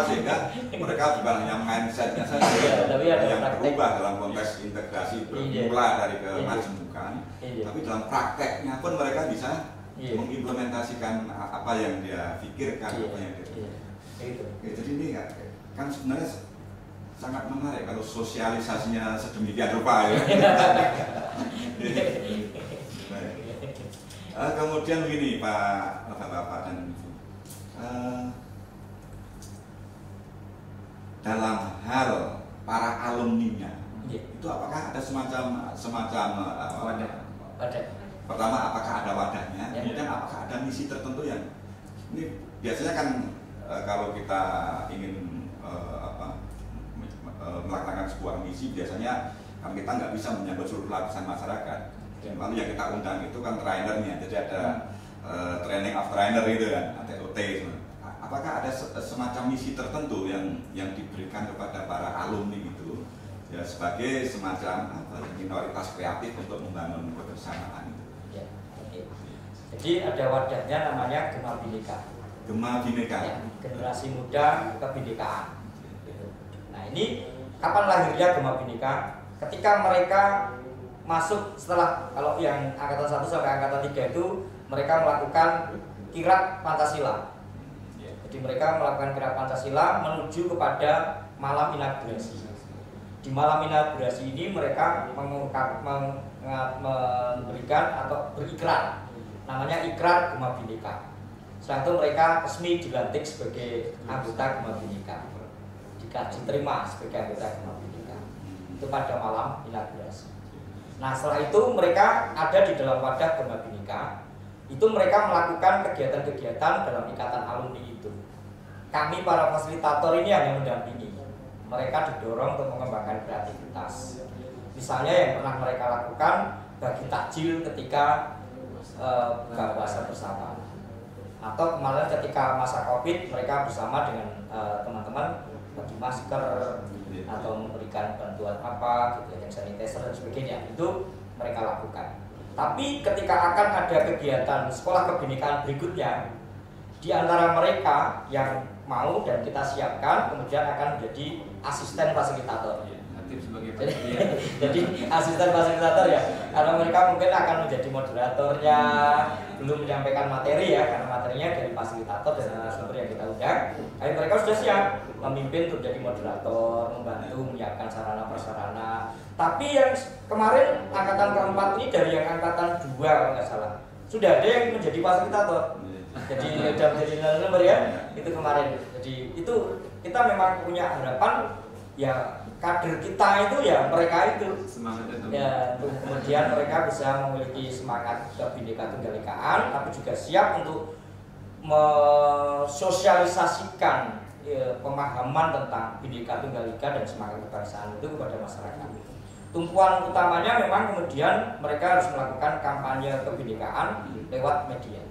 sehingga mereka bukan hanya mindsetnya saja
tapi ada
yang
praktek.
berubah dalam konteks integrasi bermula dari kemajemukan, tapi dalam prakteknya pun mereka bisa mengimplementasikan apa yang dia pikirkan, apa yang dia. Jadi ini kan sebenarnya sangat menarik kalau sosialisasinya sedemikian rupa ya. Kemudian begini Pak Bapak dan Ibu, dalam hal para alumninya itu apakah ada semacam
wadah?
Pertama apakah ada wadahnya, kemudian apakah ada misi tertentu yang ini biasanya kan kalau kita ingin melaksanakan sebuah misi biasanya kan kita nggak bisa menyambut seluruh lapisan masyarakat. Lalu yang kita undang itu kan trainernya, jadi ada training of trainer itu kan, TOT. Apakah ada semacam misi tertentu yang diberikan kepada para alumni itu ya sebagai semacam minoritas kreatif untuk membangun kebersamaan itu?
Ya, jadi ada wadahnya namanya Gema Bhinneka.
Gema Bhinneka.
Ya, generasi muda kebinekaan. Nah ini kapan lahirnya Gema Bhinneka? Ketika mereka masuk setelah kalau yang angkatan 1 sampai angkatan 3 itu mereka melakukan kirab Pancasila. Jadi mereka melakukan kirab Pancasila menuju kepada malam inaugurasi. Di malam inaugurasi ini mereka memberikan atau berikrar, namanya ikrar Gema Bhinneka. Setelah itu mereka resmi dilantik sebagai anggota Gema Bhinneka, diterima sebagai anggota Gema Bhinneka. Itu pada malam inaugurasi. Nah setelah itu mereka ada di dalam wadah Gema Bhinneka. Itu mereka melakukan kegiatan-kegiatan dalam ikatan alumni itu. Kami para fasilitator ini hanya mendampingi. Mereka didorong untuk mengembangkan kreativitas. Misalnya yang pernah mereka lakukan bagi takjil ketika buka puasa bersama. Atau kemarin ketika masa Covid mereka bersama dengan teman-teman bagi masker atau memberikan bantuan apa gitu, hand sanitizer dan sebagainya, itu mereka lakukan. Tapi ketika akan ada kegiatan sekolah kebinekaan berikutnya, di antara mereka yang mau dan kita siapkan kemudian akan menjadi asisten fasilitator. Jadi asisten fasilitator ya, karena mereka mungkin akan menjadi moderatornya, belum menyampaikan materi ya, karena materinya dari fasilitator dan narasumber yang kita undang. Tapi mereka sudah siap memimpin untuk jadi moderator, membantu menyiapkan sarana prasarana. Tapi yang kemarin angkatan keempat ini dari yang angkatan 2 kalau nggak salah, sudah ada yang menjadi fasilitator. Jadi udah menjadi narasumber ya, itu kemarin. Jadi itu kita memang punya harapan ya, kader kita itu ya mereka itu
semangat itu.
Ya, kemudian mereka bisa memiliki semangat Bhinneka Tunggal Ikaan, tapi juga siap untuk mensosialisasikan pemahaman tentang Bhinneka Tunggal Ika dan semangat kebangsaan itu kepada masyarakat. Tumpuan utamanya memang kemudian mereka harus melakukan kampanye kebinekaan lewat media.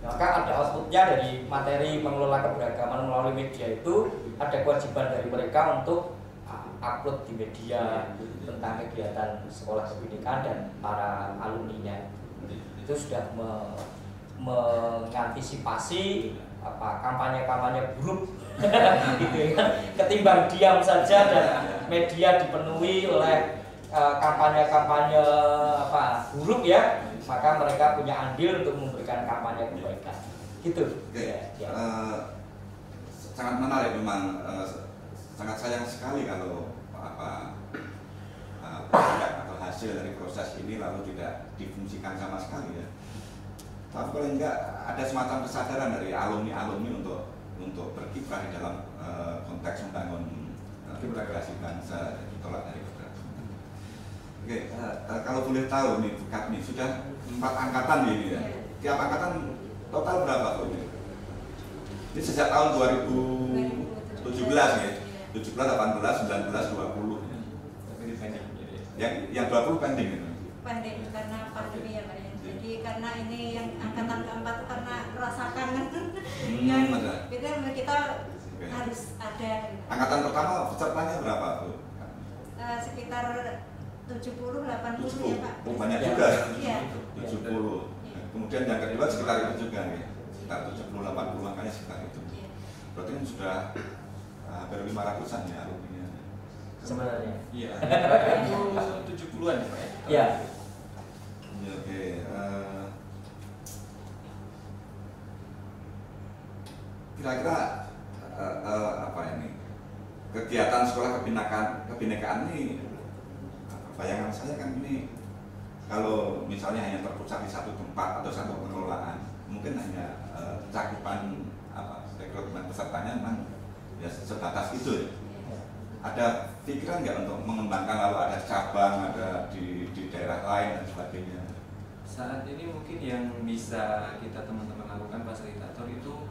Maka ada outputnya dari materi mengelola keberagaman melalui media itu, ada kewajiban dari mereka untuk upload di media tentang kegiatan sekolah kebinekaan dan para alumninya. Itu sudah mengantisipasi kampanye-kampanye buruk gitu ya. Ketimbang diam saja dan media dipenuhi oleh kampanye-kampanye buruk ya, maka mereka punya andil untuk memberikan kampanye kebaikan. Gitu. Ya.
Sangat menarik memang, sangat sayang sekali kalau produk atau hasil dari proses ini lalu tidak difungsikan sama sekali ya. Tapi paling enggak ada semacam kesadaran dari alumni untuk berkiprah di dalam konteks membangun generasi bangsa, tolak dari kekerasan. Oke, kalau boleh tahu nih, Bu Kat nih sudah 4 angkatan ini ya. Tiap angkatan total berapa Bu ini? Ini sejak tahun 2017 ya. 17, 18, 19, 20.
Tapi ini pending jadi.
Yang 20 pending itu.
Pending karena pandemi ya Pak ya. Jadi karena ini yang angkatan keempat karena rasa kangen yang kita harus ada.
Angkatan pertama pesertanya berapa Bu?
Sekitar 70, 80 ya Pak.
Oh, banyak juga.
Iya.
70. Kemudian yang kedua sekitar itu juga nih. Sekitar 70, 80 makanya sekitar itu. Berarti kan sudah hampir 500-an ya alumninya.
Sebenarnya.
Iya. Itu 70-an ya Pak ya?
Iya.
Oke. Kira-kira apa ini? Kegiatan sekolah kebinekaan ini, bayangan saya kan ini kalau misalnya hanya terpusat di satu tempat atau satu pengelolaan, mungkin hanya cakupan rekrutmen pesertanya memang ya sebatas itu ya. Ada pikiran nggak untuk mengembangkan lalu ada cabang, ada di daerah lain dan sebagainya?
Saat ini mungkin yang bisa kita teman-teman lakukan fasilitator itu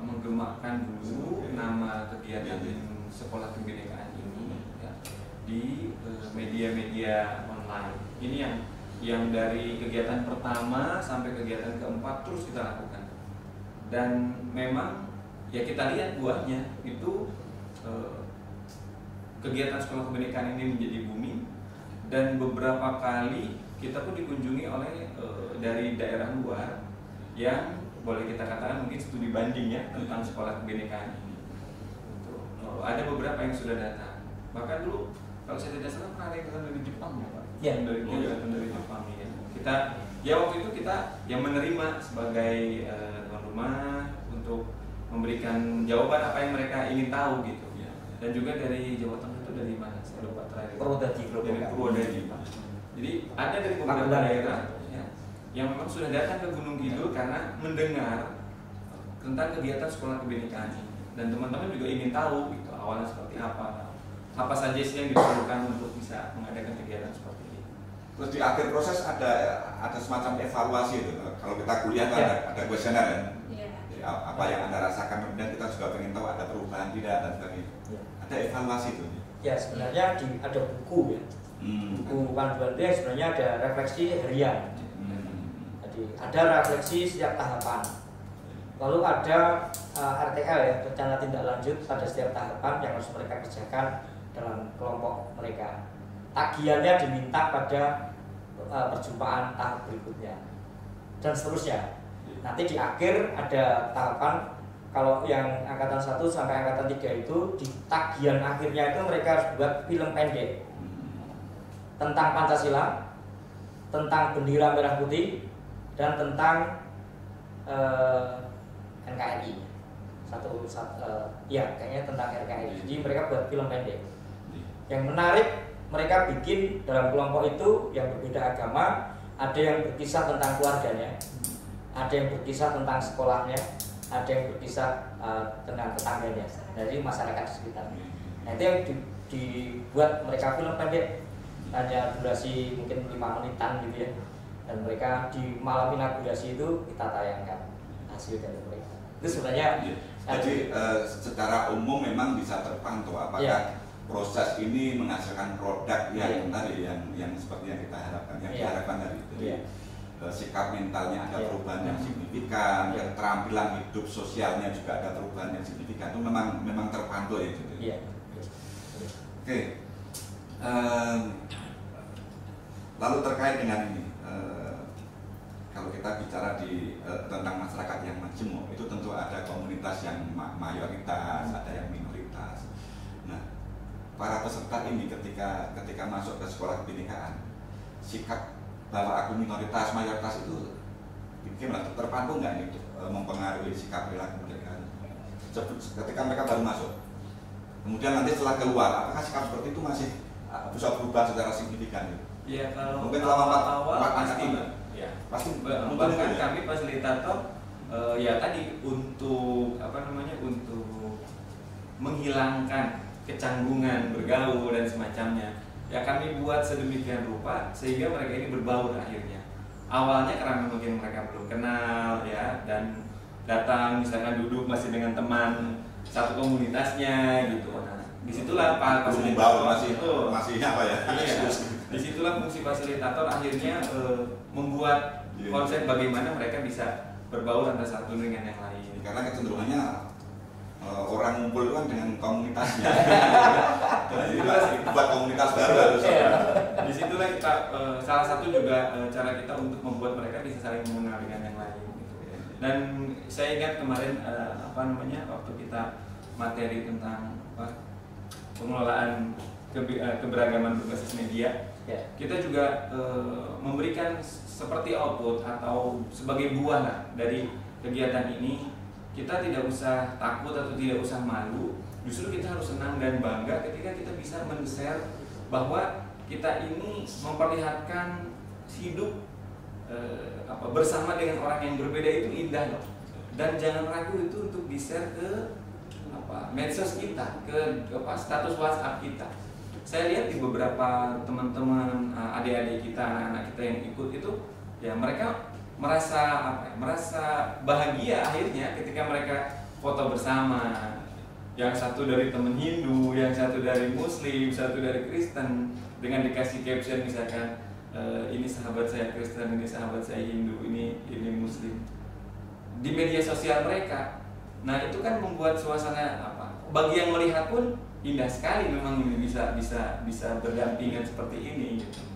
menggemakkan dulu nama kegiatan sekolah kebinekaan ini ya, di media-media online. Ini yang dari kegiatan pertama sampai kegiatan keempat terus kita lakukan. Dan memang ya kita lihat buahnya itu kegiatan sekolah kebinekaan ini menjadi booming dan beberapa kali kita pun dikunjungi oleh dari daerah luar yang boleh kita katakan mungkin studi banding ya tentang sekolah kebinekaan ini. Ada beberapa yang sudah datang. Bahkan dulu kalau saya tidak salah pernah ada yang datang dari Jepang ya Pak.
Ya.
Dari Jepang ya. Kita ya waktu itu kita yang menerima sebagai tuan rumah untuk memberikan jawaban apa yang mereka ingin tahu gitu. Dan juga dari Jawa Tengah itu dari mana? Saya lupa terakhir. Dari Purwodadi. Jadi ada dari beberapa daerah ya, yang memang sudah datang ke Gunung Kidul karena mendengar tentang kegiatan sekolah kebinekaan ini. Dan teman-teman juga ingin tahu gitu, awalnya seperti apa saja sih yang diperlukan untuk bisa mengadakan kegiatan seperti ini.
Terus di akhir proses ada semacam evaluasi itu. Kalau kita kuliah kan ada kuesioner kan. Apa yang Anda rasakan, kemudian kita juga ingin tahu ada perubahan tidak dan sebagainya. Ada evaluasi itu.
Ya sebenarnya ada buku ya. Buku panduan itu sebenarnya ada refleksi harian. Jadi ada refleksi setiap tahapan. Lalu ada RTL ya, rencana tindak lanjut pada setiap tahapan yang harus mereka kerjakan dalam kelompok mereka. Tagihannya diminta pada perjumpaan tahap berikutnya dan seterusnya. Nanti di akhir ada tahapan, kalau yang angkatan 1 sampai angkatan 3 itu di tagihan akhirnya itu mereka harus buat film pendek tentang Pancasila, tentang bendera merah putih, dan tentang NKRI. Ya kayaknya tentang NKRI. Jadi mereka buat film pendek. Yang menarik, mereka bikin dalam kelompok itu yang berbeda agama, ada yang berkisah tentang keluarganya, ada yang berkisah tentang sekolahnya, ada yang berkisah tentang tetangganya, dari masyarakat di sekitar. Nah itu yang dibuat mereka film pendek, hanya durasi mungkin 5 menitan gitu ya. Dan mereka di malam inaugurasi itu kita tayangkan hasil dari mereka. Itu sebenarnya.
Jadi secara umum memang bisa terpantau apakah proses ini menghasilkan produk yang tadi yang seperti yang kita harapkan, yang diharapkan dari itu. Sikap mentalnya ada perubahan yang signifikan, keterampilan hidup sosialnya juga ada perubahan yang signifikan. Itu memang terpantau ya gitu. Oke. Lalu terkait dengan ini, kalau kita bicara tentang masyarakat yang majemuk, itu tentu ada komunitas yang mayoritas, ada yang minoritas. Nah, para peserta ini ketika masuk ke sekolah kebinekaan, sikap bahwa aku minoritas, mayoritas itu gimana, terpantau nggak ini mempengaruhi sikap perilaku mereka ketika mereka baru masuk? Kemudian nanti setelah keluar, apakah sikap seperti itu masih bisa berubah secara signifikan?
Ya kalau
mungkin selama
awal
pasti,
ya
pasti
bahkan kami fasilitator ya tadi untuk untuk menghilangkan kecanggungan bergaul dan semacamnya, ya kami buat sedemikian rupa sehingga mereka ini berbaur akhirnya. Awalnya karena mungkin mereka belum kenal ya, dan datang misalkan duduk masih dengan teman satu komunitasnya gitu. Nah, disitulah fasilitator
masih apa ya?
Iya, disitulah fungsi fasilitator akhirnya membuat konsep bagaimana mereka bisa berbaur antara satu dengan yang lain.
Karena kecenderungannya orang ngumpul itu kan dengan komunitasnya. Jadi buat komunitas baru harus.
Disitulah kita salah satu juga cara kita untuk membuat mereka bisa saling mengenal dengan yang lain. Gitu. Dan saya ingat kemarin waktu kita materi tentang pengelolaan keberagaman berbasis media, kita juga memberikan seperti output atau sebagai buah lah dari kegiatan ini. Kita tidak usah takut atau tidak usah malu, justru kita harus senang dan bangga ketika kita bisa men-share bahwa kita ini memperlihatkan hidup bersama dengan orang yang berbeda itu indah loh. Dan jangan ragu itu untuk di-share ke medsos kita, ke status WhatsApp kita. Saya lihat di beberapa teman-teman adik-adik kita, anak-anak kita yang ikut itu, ya mereka merasa bahagia akhirnya ketika mereka foto bersama. Yang satu dari teman Hindu, yang satu dari Muslim, satu dari Kristen, dengan dikasih caption misalkan ini sahabat saya Kristen, ini sahabat saya Hindu, ini Muslim di media sosial mereka. Nah itu kan membuat suasana bagi yang melihat pun indah sekali. Memang ini bisa berdampingan seperti ini gitu.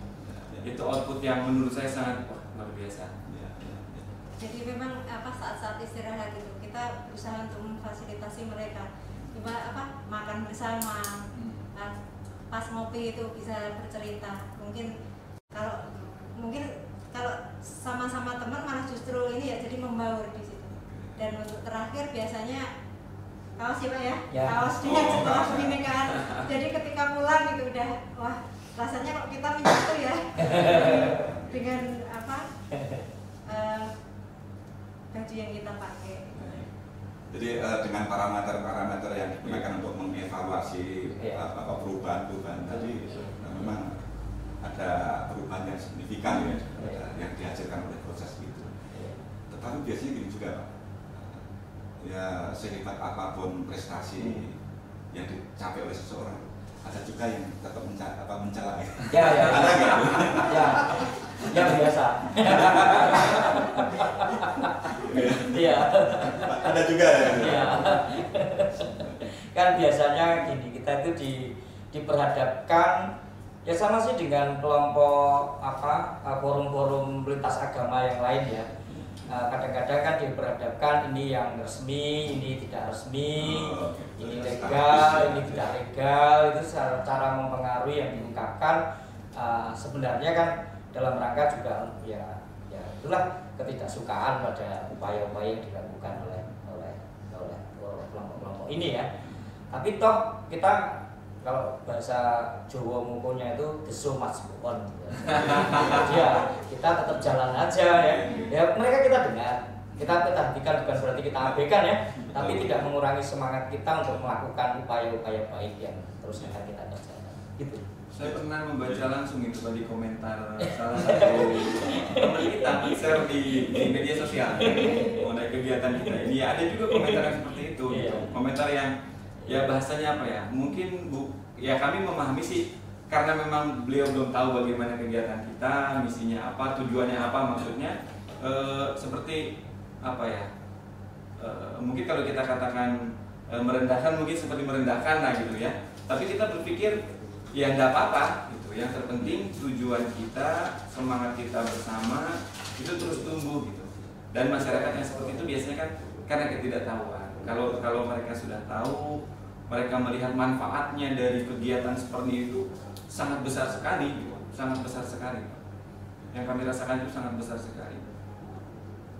Itu output yang menurut saya sangat luar biasa.
Jadi memang saat-saat istirahat itu kita berusaha untuk memfasilitasi mereka, makan bersama, pas ngopi itu bisa bercerita. Mungkin kalau sama-sama teman malah justru ini ya jadi membaur di situ. Dan untuk terakhir biasanya kaos ya Pak ya? Kaos dia setelah kebinekaan. Jadi ketika pulang gitu udah wah rasanya kok kita menyatu ya dengan baju yang kita pakai.
Jadi dengan parameter-parameter yang digunakan untuk mengevaluasi perubahan tadi, memang ada perubahan yang signifikan yang dihasilkan oleh proses itu. Tetapi biasanya gini juga Pak, ya sehebat apapun prestasi yang dicapai oleh seseorang, ada juga yang tetap mencela. Ada nggak?
Ya biasa. Iya.
Ada juga ya.
Iya. Kan biasanya gini, kita itu diperhadapkan ya sama sih dengan kelompok forum-forum lintas agama yang lain ya. Kadang-kadang kan diperhadapkan ini yang resmi, ini tidak resmi, ini legal, ini tidak legal. Itu cara mempengaruhi yang diungkapkan sebenarnya kan dalam rangka juga ya itulah ketidaksukaan pada upaya-upaya yang dilakukan oleh kelompok-kelompok ini ya. Tapi toh kita kalau bahasa Jawa mukonya itu the show must go on. Ya, kita tetap jalan aja ya. Ya mereka kita dengar, kita perhatikan, bukan berarti kita abaikan ya, tapi tidak mengurangi semangat kita untuk melakukan upaya-upaya baik yang terus akan kita kerjakan. Gitu.
Saya pernah membaca langsung itu di komentar salah satu teman kita share di media sosial mengenai kegiatan kita ini. Ya, ada juga komentar yang seperti itu, gitu. Komentar yang ya bahasanya apa ya? Mungkin kami memahami sih karena memang beliau belum tahu bagaimana kegiatan kita, misinya apa, tujuannya apa, maksudnya seperti apa ya? Mungkin kalau kita katakan merendahkan, mungkin seperti merendahkan lah gitu ya. Tapi kita berpikir ya enggak apa-apa gitu. Yang terpenting tujuan kita, semangat kita bersama itu terus tumbuh gitu. Dan masyarakat yang seperti itu biasanya kan karena ketidaktahuan. Kalau mereka sudah tahu, mereka melihat manfaatnya dari kegiatan seperti itu sangat besar sekali gitu. Sangat besar sekali. Yang kami rasakan itu sangat besar sekali.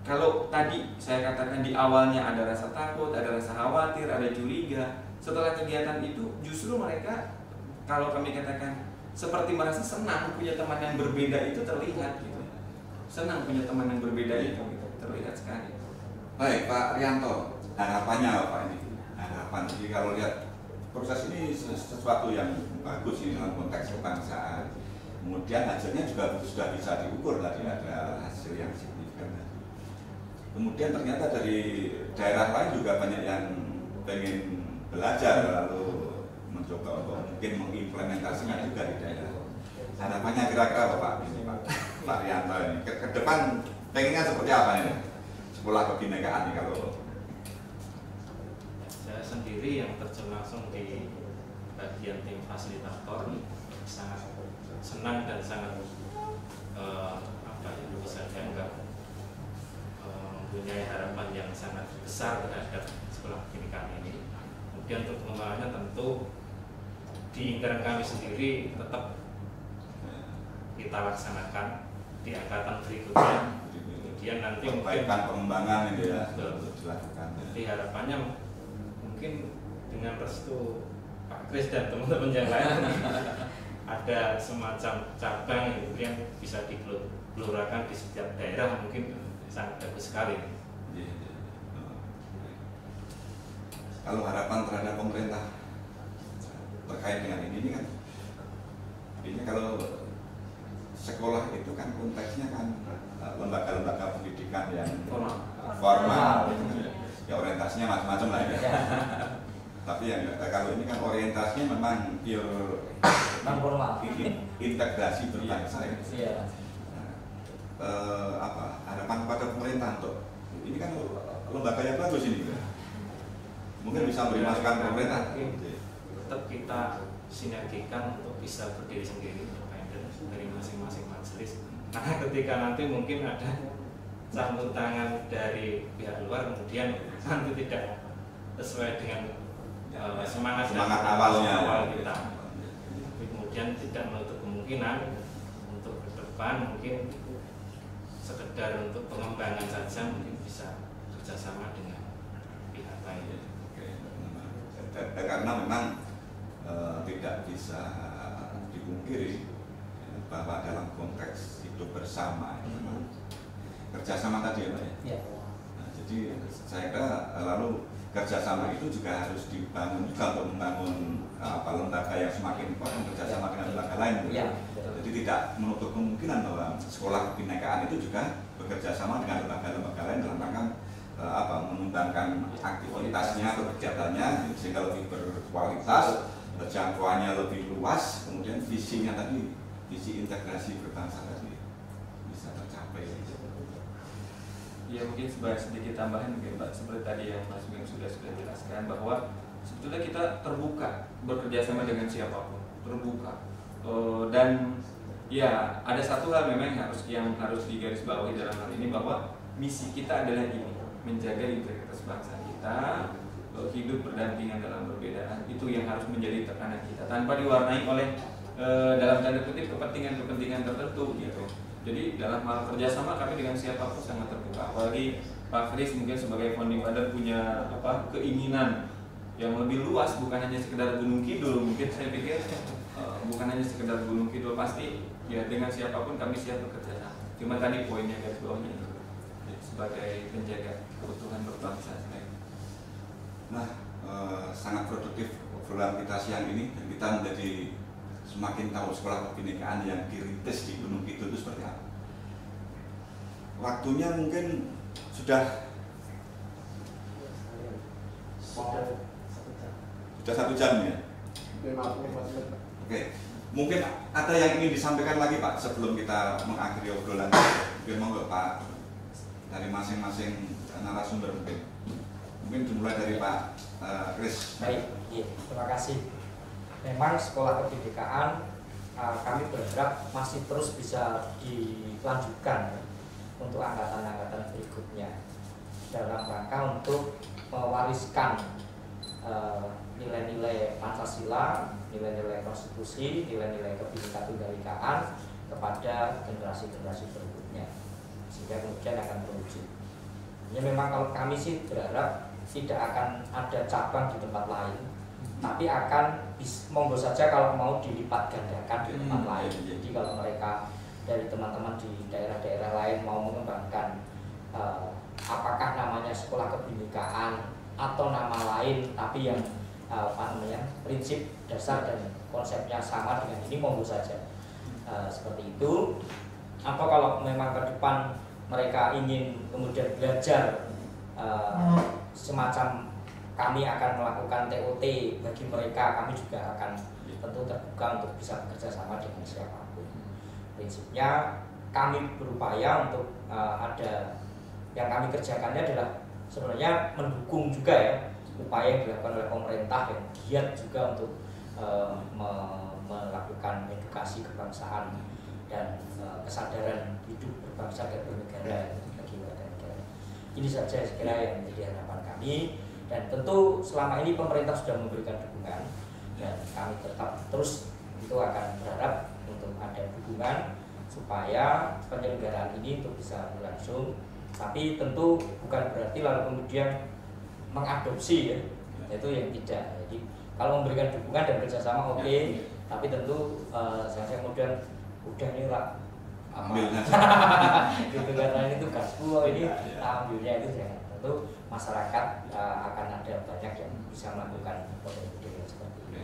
Kalau tadi saya katakan di awalnya ada rasa takut, ada rasa khawatir, ada curiga, setelah kegiatan itu justru mereka, kalau kami katakan seperti merasa senang punya teman yang berbeda itu terlihat gitu. senang punya teman yang berbeda itu gitu. Terlihat sekali.
Baik Pak Rianto, harapannya Pak ini? Harapan, jadi kalau lihat proses ini sesuatu yang bagus ini dalam konteks kebangsaan. Kemudian hasilnya juga sudah bisa diukur tadi, ada hasil yang signifikan. Kemudian ternyata dari daerah lain juga banyak yang pengen belajar lalu mencoba untuk mungkin mengimplementasikan juga di daerah. Harapannya kira-kira Pak ini Pak Rianto ini ke depan pengennya seperti apa ini sekolah kebinekaan ini kalau?
Saya sendiri yang terjun langsung di bagian tim fasilitator sangat senang dan sangat bisa dianggap mempunyai harapan yang sangat besar terhadap sekolah kebinekaan ini. Kemudian untuk pengembangannya tentu di internal kami sendiri tetap kita laksanakan di angkatan berikutnya. Kemudian nanti mungkin
pengembangan ini ya dilakukan.
Jadi harapannya mungkin dengan restu Pak Kris dan teman-teman yang lain ada semacam cabang yang bisa digelurakan di setiap daerah, mungkin sangat bagus sekali.
Kalau harapan terhadap pemerintah terkait dengan ini kan, ini kalau sekolah itu kan konteksnya kan lembaga-lembaga pendidikan yang formal, ya orientasinya macam-macam lah ya. Tapi yang kalau ini kan orientasinya memang pure
formal,
integrasi berbangsa.
Iya.
Harapan kepada pemerintah untuk ini kan lembaga yang bagus ini, mungkin bisa beri masukan pemerintah.
Tetap kita sinergikan untuk bisa berdiri sendiri independen dari masing-masing majelis. Karena ketika nanti mungkin ada campur tangan dari pihak luar, kemudian nanti tidak sesuai dengan semangat awal kita. Kemudian tidak menutup kemungkinan untuk ke depan mungkin sekedar untuk pengembangan saja mungkin bisa kerjasama dengan pihak lain.
Karena memang tidak bisa dipungkiri bahwa dalam konteks hidup bersama kerjasama tadi ya Pak ya. Nah, jadi saya kira lalu kerjasama itu juga harus dibangun juga untuk membangun lembaga yang semakin kuat kerjasama dengan lembaga lain. Jadi tidak menutup kemungkinan bahwa sekolah kebinekaan itu juga bekerja sama dengan lembaga-lembaga lain dalam rangka mengembangkan aktivitasnya atau kegiatannya sehingga lebih berkualitas, jangkauannya lebih luas, kemudian visinya tadi, visi integrasi berbangsa tadi bisa tercapai.
Ya mungkin sedikit tambahan mungkin Pak, seperti tadi yang Mas Bing sudah jelaskan bahwa sebetulnya kita terbuka bekerja sama dengan siapapun, terbuka. Dan ya ada satu hal memang yang harus digarisbawahi dalam hal ini bahwa misi kita adalah ini, menjaga integritas bangsa kita, hidup berdampingan dalam perbedaan, itu yang harus menjadi tekanan kita tanpa diwarnai oleh dalam tanda kutip kepentingan tertentu gitu. Jadi dalam hal kerjasama kami dengan siapapun sangat terbuka. Apalagi Pak Kris mungkin sebagai founding father punya keinginan yang lebih luas, bukan hanya sekedar Gunung Kidul. Mungkin saya pikir bukan hanya sekedar Gunung Kidul, pasti ya dengan siapapun kami siap bekerja sama. Cuma tadi poinnya garis bawahnya itu sebagai penjaga keutuhan berbangsa.
Nah, sangat produktif obrolan kita siang ini dan kita menjadi semakin tahu sekolah kebinekaan yang dirintis di Gunung Kidul itu seperti apa. Waktunya mungkin sudah 1 jam ya. Oke, mungkin ada yang ingin disampaikan lagi Pak sebelum kita mengakhiri obrolan. Mungkin monggo Pak dari masing-masing narasumber mungkin dimulai dari Pak Kris.
Baik, iya, terima kasih. Memang sekolah kebinekaan kami berharap masih terus bisa dilanjutkan untuk angkatan-angkatan berikutnya dalam rangka untuk mewariskan nilai-nilai Pancasila, nilai-nilai konstitusi, nilai-nilai Kebinekaan Tunggal Ikaan kepada generasi-generasi berikutnya sehingga kemudian akan terwujud. Ya memang kalau kami sih berharap tidak akan ada cabang di tempat lain, tapi akan monggo saja kalau mau dilipat gandakan di tempat lain. Jadi kalau mereka dari teman-teman di daerah-daerah lain mau mengembangkan apakah namanya sekolah kebinekaan atau nama lain, tapi yang prinsip dasar dan konsepnya sama dengan ini, monggo saja. Seperti itu. Atau kalau memang ke depan mereka ingin kemudian belajar semacam kami akan melakukan TOT bagi mereka, kami juga akan tentu terbuka untuk bisa bekerja sama dengan siapapun. Prinsipnya kami berupaya untuk ada yang kami kerjakannya adalah sebenarnya mendukung juga ya upaya yang dilakukan oleh pemerintah yang giat juga untuk melakukan edukasi kebangsaan dan kesadaran hidup berbangsa dan bernegara bagi warga negara. Ini saja sekira yang menjadi harapan kami, dan tentu selama ini pemerintah sudah memberikan dukungan dan kami tetap terus itu akan berharap untuk ada dukungan supaya penyelenggaraan ini untuk bisa berlangsung. Tapi tentu bukan berarti lalu kemudian mengadopsi ya, itu yang tidak. Jadi kalau memberikan dukungan dan kerjasama oke, tapi tentu saya kemudian udah nih lah gitu karena ini tugasku ini ambilnya itu jangan. Tentu masyarakat akan ada banyak yang bisa melakukan model-model seperti itu.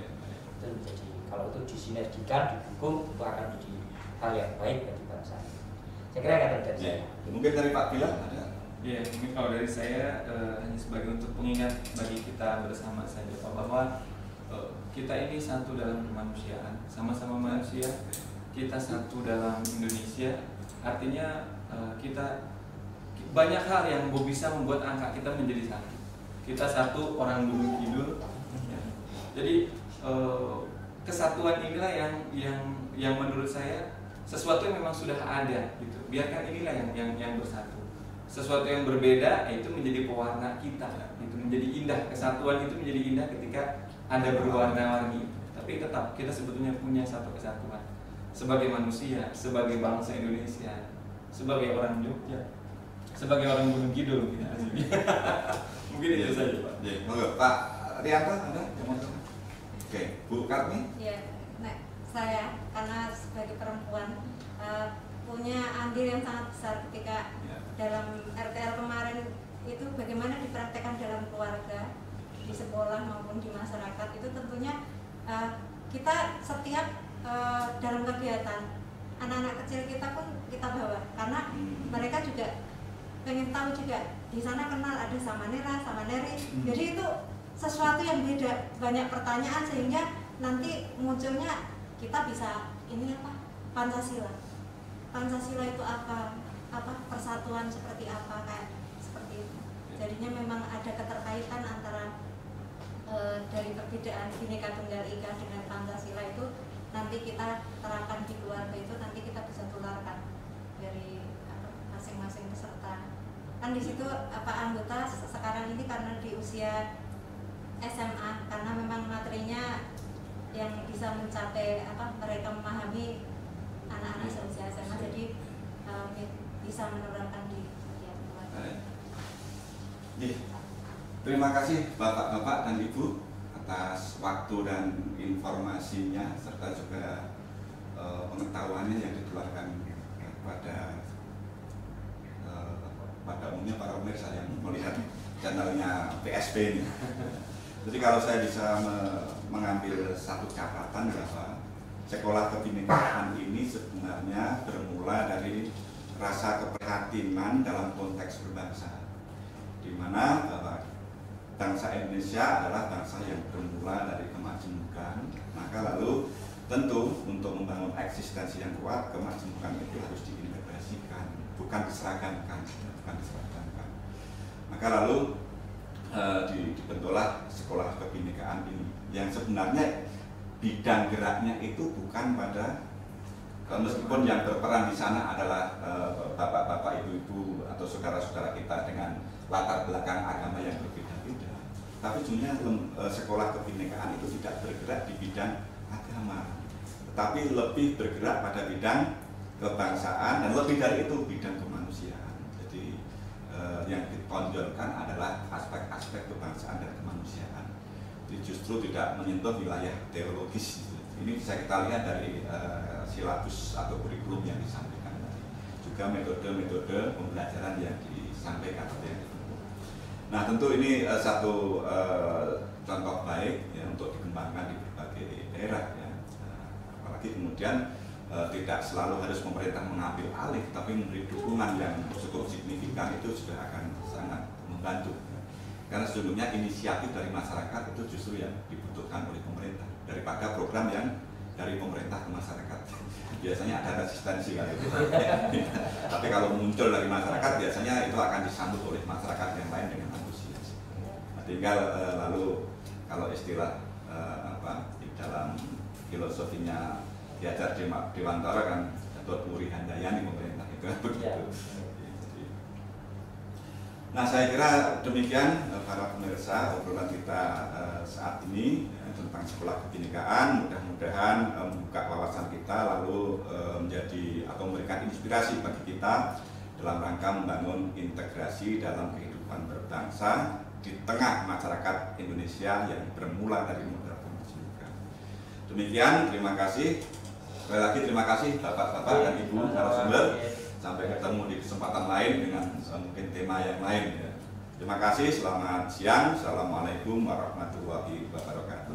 Itu menjadi kalau itu disinergikan, didukung, itu akan menjadi hal yang baik bagi bangsa. Saya kira akan dari saya.
Mungkin dari Pak Bila ada?
Ya, mungkin kalau dari saya hanya sebagai untuk pengingat bagi kita bersama saja Pak, bahwa kita ini satu dalam kemanusiaan, sama-sama manusia, kita satu dalam Indonesia. Artinya kita banyak hal yang bisa membuat angka kita menjadi satu. Kita satu orang Gunung Kidul. Ya. Jadi kesatuan inilah yang menurut saya sesuatu yang memang sudah ada gitu. Biarkan inilah yang bersatu. Sesuatu yang berbeda itu menjadi pewarna kita, itu menjadi indah. Kesatuan itu menjadi indah ketika ada berwarna-warni. Tapi tetap kita sebetulnya punya satu kesatuan sebagai manusia, sebagai bangsa Indonesia, sebagai orang Jogja, sebagai orang Gunung Kidul gitu. Mungkin itu saja Pak.
Ya, monggo Pak Rianto ada yang mau? Oke, Bu Karni?
Ya, saya karena sebagai perempuan punya andil yang sangat besar ketika dalam RTL kemarin itu bagaimana dipraktekkan dalam keluarga, di sekolah maupun di masyarakat. Itu tentunya kita setiap dalam kegiatan anak-anak kecil kita pun kita bawa, karena mereka juga pengen tahu juga di sana kenal ada Samanera, Samaneri. Jadi itu sesuatu yang beda, banyak pertanyaan sehingga nanti munculnya kita bisa ini apa, Pancasila. Pancasila itu apa persatuan seperti apa, kayak seperti itu. Jadinya memang ada keterkaitan antara dari perbedaan Bhinneka Tunggal Ika dengan Pancasila itu nanti kita terapkan di keluarga, itu nanti kita bisa tularkan dari masing-masing peserta. Kan di situ anggota sekarang ini karena di usia SMA, karena memang materinya yang bisa mencapai mereka memahami anak-anak seusia SMA, jadi bisa menerapkan di setiap keluarga.
Terima kasih Bapak-bapak dan Ibu atas waktu dan informasinya serta juga pengetahuannya yang ditularkan pada umumnya para pemirsa yang melihat channelnya PSB ini. Jadi kalau saya bisa mengambil satu catatan bahwa sekolah kebinekaan ini sebenarnya bermula dari rasa keprihatinan dalam konteks berbangsa, di mana bahwa bangsa Indonesia adalah bangsa yang bermula dari kemajemukan. Maka lalu tentu untuk membangun eksistensi yang kuat, kemajemukan itu harus diintegrasikan, bukan diseragamkan. Maka lalu dibentuklah sekolah kebinekaan ini, yang sebenarnya bidang geraknya itu bukan pada, meskipun yang berperan di sana adalah bapak-bapak, ibu-ibu atau saudara-saudara kita dengan latar belakang agama yang berbeda-beda, tapi sebenarnya sekolah kebinekaan itu tidak bergerak di bidang agama, tetapi lebih bergerak pada bidang kebangsaan dan lebih dari itu bidang kemanusiaan. Jadi yang ditonjolkan adalah aspek-aspek kebangsaan dan kemanusiaan. Jadi justru tidak menyentuh wilayah teologis. Ini bisa kita lihat dari silabus atau kurikulum yang disampaikan tadi, juga metode-metode pembelajaran yang disampaikan. Nah, tentu ini satu contoh baik ya untuk dikembangkan di berbagai daerah ya. Apalagi kemudian tidak selalu harus pemerintah mengambil alih, tapi memberi dukungan yang cukup signifikan itu juga akan sangat membantu. Karena sesungguhnya inisiatif dari masyarakat itu justru yang dibutuhkan oleh pemerintah daripada program yang dari pemerintah ke masyarakat. Biasanya ada resistensi kalau itu. Tapi kalau muncul dari masyarakat biasanya itu akan disambut oleh masyarakat yang lain dengan antusias. Nah, tinggal lalu kalau istilah di dalam filosofinya diajar Dewantara kan Gatot Muri Handayani pemerintah itu kan begitu. Nah, saya kira demikian para pemirsa obrolan kita saat ini tentang sekolah kebinekaan. Mudah-mudahan membuka wawasan kita lalu menjadi atau memberikan inspirasi bagi kita dalam rangka membangun integrasi dalam kehidupan berbangsa di tengah masyarakat Indonesia yang bermula dari muda pemajukan. Demikian, terima kasih. Sekali lagi terima kasih Bapak-bapak dan Ibu narasumber. Sampai ketemu di kesempatan lain dengan mungkin tema yang lain ya. Terima kasih, selamat siang. Assalamualaikum warahmatullahi wabarakatuh.